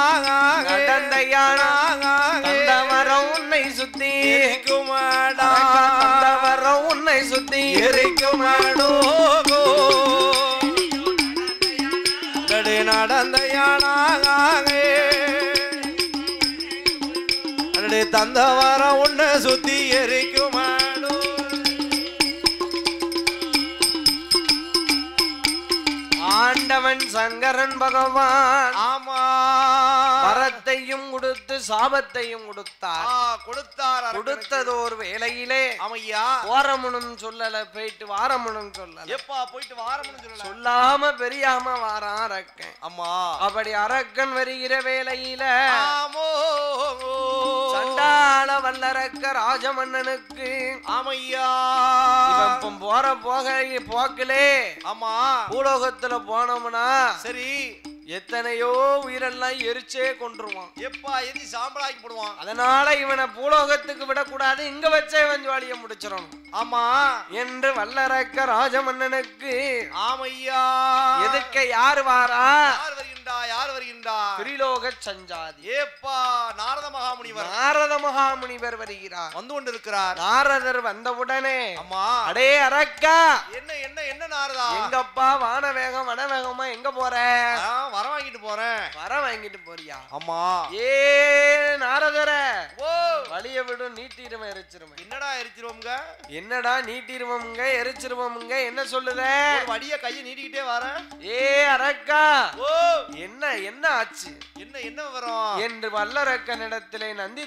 S2: தந்த வரம் உன்னை சுத்தி
S1: எரிக்குமாடா
S2: தந்த வரம் உன்னை சுத்தி
S1: எரிக்குமாடோ நடந்தையானாகே அடே தந்த வரம் உன்னை சுத்தி எரிக்குமாடோ
S2: ஆண்டவன் சங்கரன் பகவான்
S1: ஆமா
S2: வரத்தையும் கொடுத்து சாபத்தையும் கொடுத்தார் கொடுத்ததோர் வேளையிலே
S1: ஆமையா
S2: ஓரமுனும் சொல்லல போயிட்டு வாரமுனும் சொல்லல
S1: எப்பா போயிட்டு வாரமுன்னு சொல்லல
S2: சொல்லாம பெரியாம வாரான் அரக்கன்
S1: அம்மா
S2: அப்படி அரக்கன் வருகிற வேளையில
S1: ஆமோ
S2: சண்டாள வல்லரக்க ராஜமன்னனுக்கு
S1: ஆமையா
S2: இவன் போற போக்கிலே
S1: ஆமா
S2: பூலோகத்துல போனோம்னா
S1: சரி
S2: எத்தனையோ உயிரெல்லாம் எரிச்சே கொன்றுவான்.
S1: எப்பா எதி சாம்பலாக்கி போடுவான்.
S2: அதனால இவனை பூலோகத்துக்கு விடக்கூடாது, இங்க வச்சே இவன் ஜுவாலிய முடிச்சிடணும்.
S1: ஆமா
S2: என்று வல்லரக்க ராஜமன்னனுக்கு
S1: ஆமையா
S2: எதுக்க யார் வாரா?
S1: யார் வருகின்றா? யார் வருகின்றா?
S2: திரிலோக சஞ்சாதி
S1: ஏப்பா நாரத மகாமுனிவர்.
S2: நாரத மகாமுனிவர் வருகிறார்,
S1: வந்து கொண்டிருக்கிறார்.
S2: நாரதர் வந்தவுடனே
S1: அம்மா
S2: அடே அரக்கா,
S1: என்ன என்ன என்ன நாரதா?
S2: எங்கப்பா வானவேகம் வனவேகமா எங்க போற?
S1: வர வாங்கிட்டு போறேன்.
S2: வர வாங்கிட்டு போறியா?
S1: அம்மா
S2: ஏ நாரதர,
S1: ஓ
S2: வழிய விடும் நீட்டிருவன் எரிச்சிருவன்.
S1: என்னடா எரிச்சிருவோம்ங்க?
S2: என்னடா நீட்டிருவமுங்க எரிச்சிருவமுங்க என்ன சொல்லுத?
S1: வடிய கையை நீட்டிக்கிட்டே வரேன்.
S2: ஏ அரக்கா,
S1: ஓ
S2: என்ன என்ன ஆச்சு?
S1: என்ன என்ன வரும்
S2: என்று வல்லரக்கனிடத்திலே நந்தி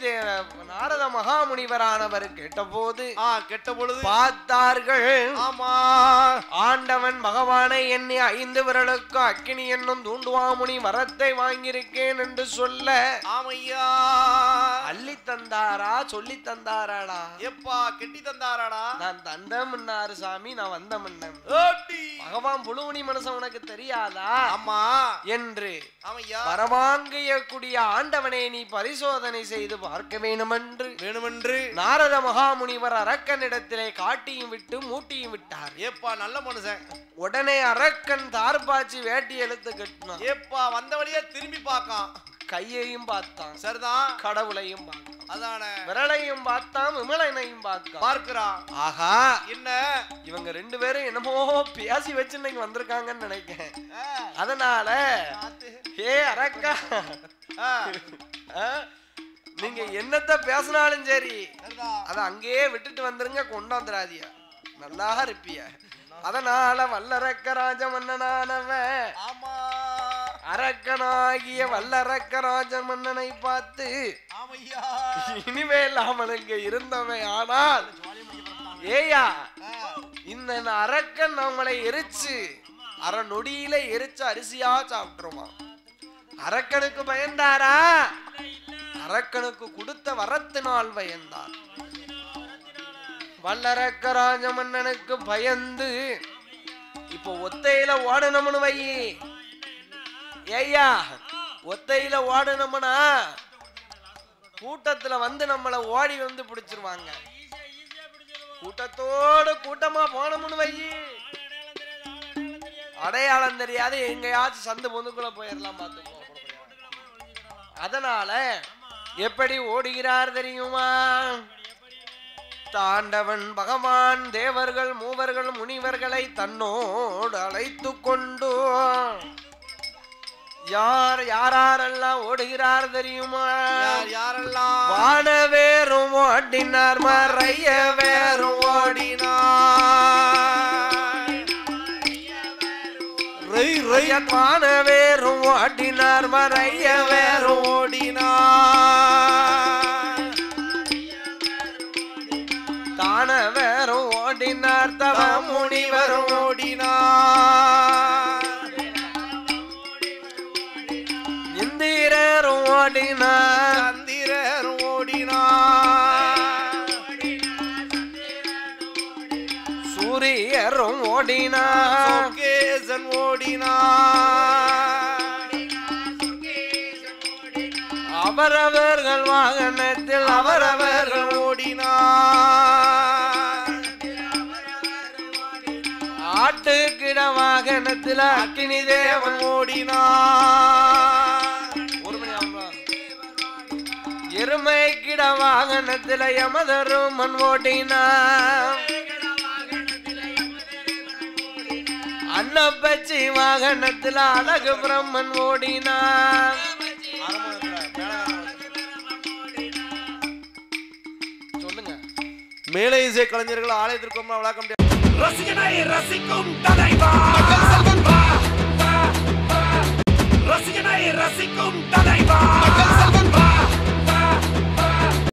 S2: நாரத மகாமுனிவரானவர் கேட்டபோது
S1: கெட்ட பொழுது
S2: பார்த்தார்கள்.
S1: ஆமா
S2: ஆண்டவன் பகவானை எண்ணி 5 விரலுக்கு அக்கினி என்னும் தூண்டுவாமுனி வரத்தை வாங்கியிருக்கேன் என்று சொல்ல
S1: ஆமையா
S2: அள்ளி தந்தாரா சொல்லி தந்தாராடா?
S1: எப்பா கெட்டி தந்தாராடா?
S2: நான் தந்த முன்னாரு சாமி, நான் வந்த முன்னம். பகவான் புழுவனி மனசன் உனக்கு தெரியாதா?
S1: அம்மா
S2: என்று
S1: ஆமையா
S2: வரவாங்கியக்கூடிய ஆண்டவனை நீ பரிசோதனை செய்து பார்க்க வேணுமென்று நாரத மகாமுனிவர் அரக்கனிடத்திலே காட்டியும் விட்டு மூட்டியும் விட்டார்.
S1: ஏப்பா நல்ல மனுஷன்.
S2: உடனே அரக்கன் தார்பாச்சி வேட்டி எழுத்து கட்டினான்.
S1: ஏப்பா வந்த வழியே திரும்பி பார்க்கான்.
S2: கையையும் பார்த்தான்,
S1: சரிதான்,
S2: கடவுளையும் பார்த்தான்,
S1: அதான
S2: விரலையும் பார்த்தான், விமலனையும் பார்க்கிறான். ஆஹா,
S1: என்ன
S2: இவங்க 2 பேரும் என்னமோ பேசி வச்சு இன்னைக்கு வந்திருக்காங்கன்னு நினைக்கிறேன். அதனால ஏ அரக்கா, நீங்க என்னத்த பேசினாலும் சரி அத அங்கேயே விட்டுட்டு வந்துருங்க, கொண்டாந்துராதிய, நல்லா இருப்பிய. அதனால வல்லரக்க ராஜ மன்னனானவன் அரக்கனாகிய வல்லரக்க ராஜ மன்னனை பார்த்து இனிமேல் அவனுக்கு இருந்தவன். ஆனால் ஏயா, இந்த அரக்கன் நம்மளை எரிச்சு அரை நொடியில எரிச்சு அரிசியா சாப்பிட்டுருவான். அரக்கனுக்கு பயந்தாரா? அரக்கனுக்கு கொடுத்த வரத்தினால் பயந்தார். வல்லரக்க ராஜ மன்னனுக்கு பயந்து இப்போ ஒத்தையில ஓடணும்னு வை. ஏய்யா, ஒத்தையில ஓடணும்னா கூட்டத்துல வந்து நம்மள ஓடி வந்து பிடிச்சிருவாங்க. கூட்டத்தோடு கூட்டமா போனோம்னு வை, அடையாளம் தெரியாது, எங்கயாச்சும் சந்து பொந்துக்குள்ள போயிடலாம் பார்த்துக்கோ. அதனால எப்படி ஓடுகிறார் தெரியுமா? தாண்டவன் பகவான் தேவர்கள் மூவர்கள் முனிவர்களை தன்னோடு அழைத்து கொண்டு யாரெல்லாம் ஓடுகிறார் தெரியுமா?
S1: யாரெல்லாம்?
S2: வானவேரும் ஓடினார், மறைய வேறும் ஓடினார், வானவேரும் ஓடினார், மறைய வேறும் ஓடினார், தான வேறும் ஓடினார், தவ முனிவரும் ஓடினார், இந்திரரும் ஓடினார்,
S1: சந்திரரும் ஓடினார்,
S2: சூரியரும் ஓடினார்,
S1: கேசன் ஓடினார்,
S2: அவரவர்கள் வாகனத்தில் அவரவர்கள்
S1: ஓடினார்,
S2: ஆட்டுக்கிட வாகனத்தில் அக்கினி தேவன்
S1: ஓடினார்,
S2: எருமை கிட வாகனத்தில் யமதருமன் ஓடினார், அன்னப்பச்சி வாகனத்தில் அழகு பிரம்மன் ஓடினார். சொல்லுங்க.
S1: மேலை இசை கலைஞர்கள் ஆலயத்திற்கும் வழக்கம்
S3: ரசிகனை ரசிக்கும் தலைவா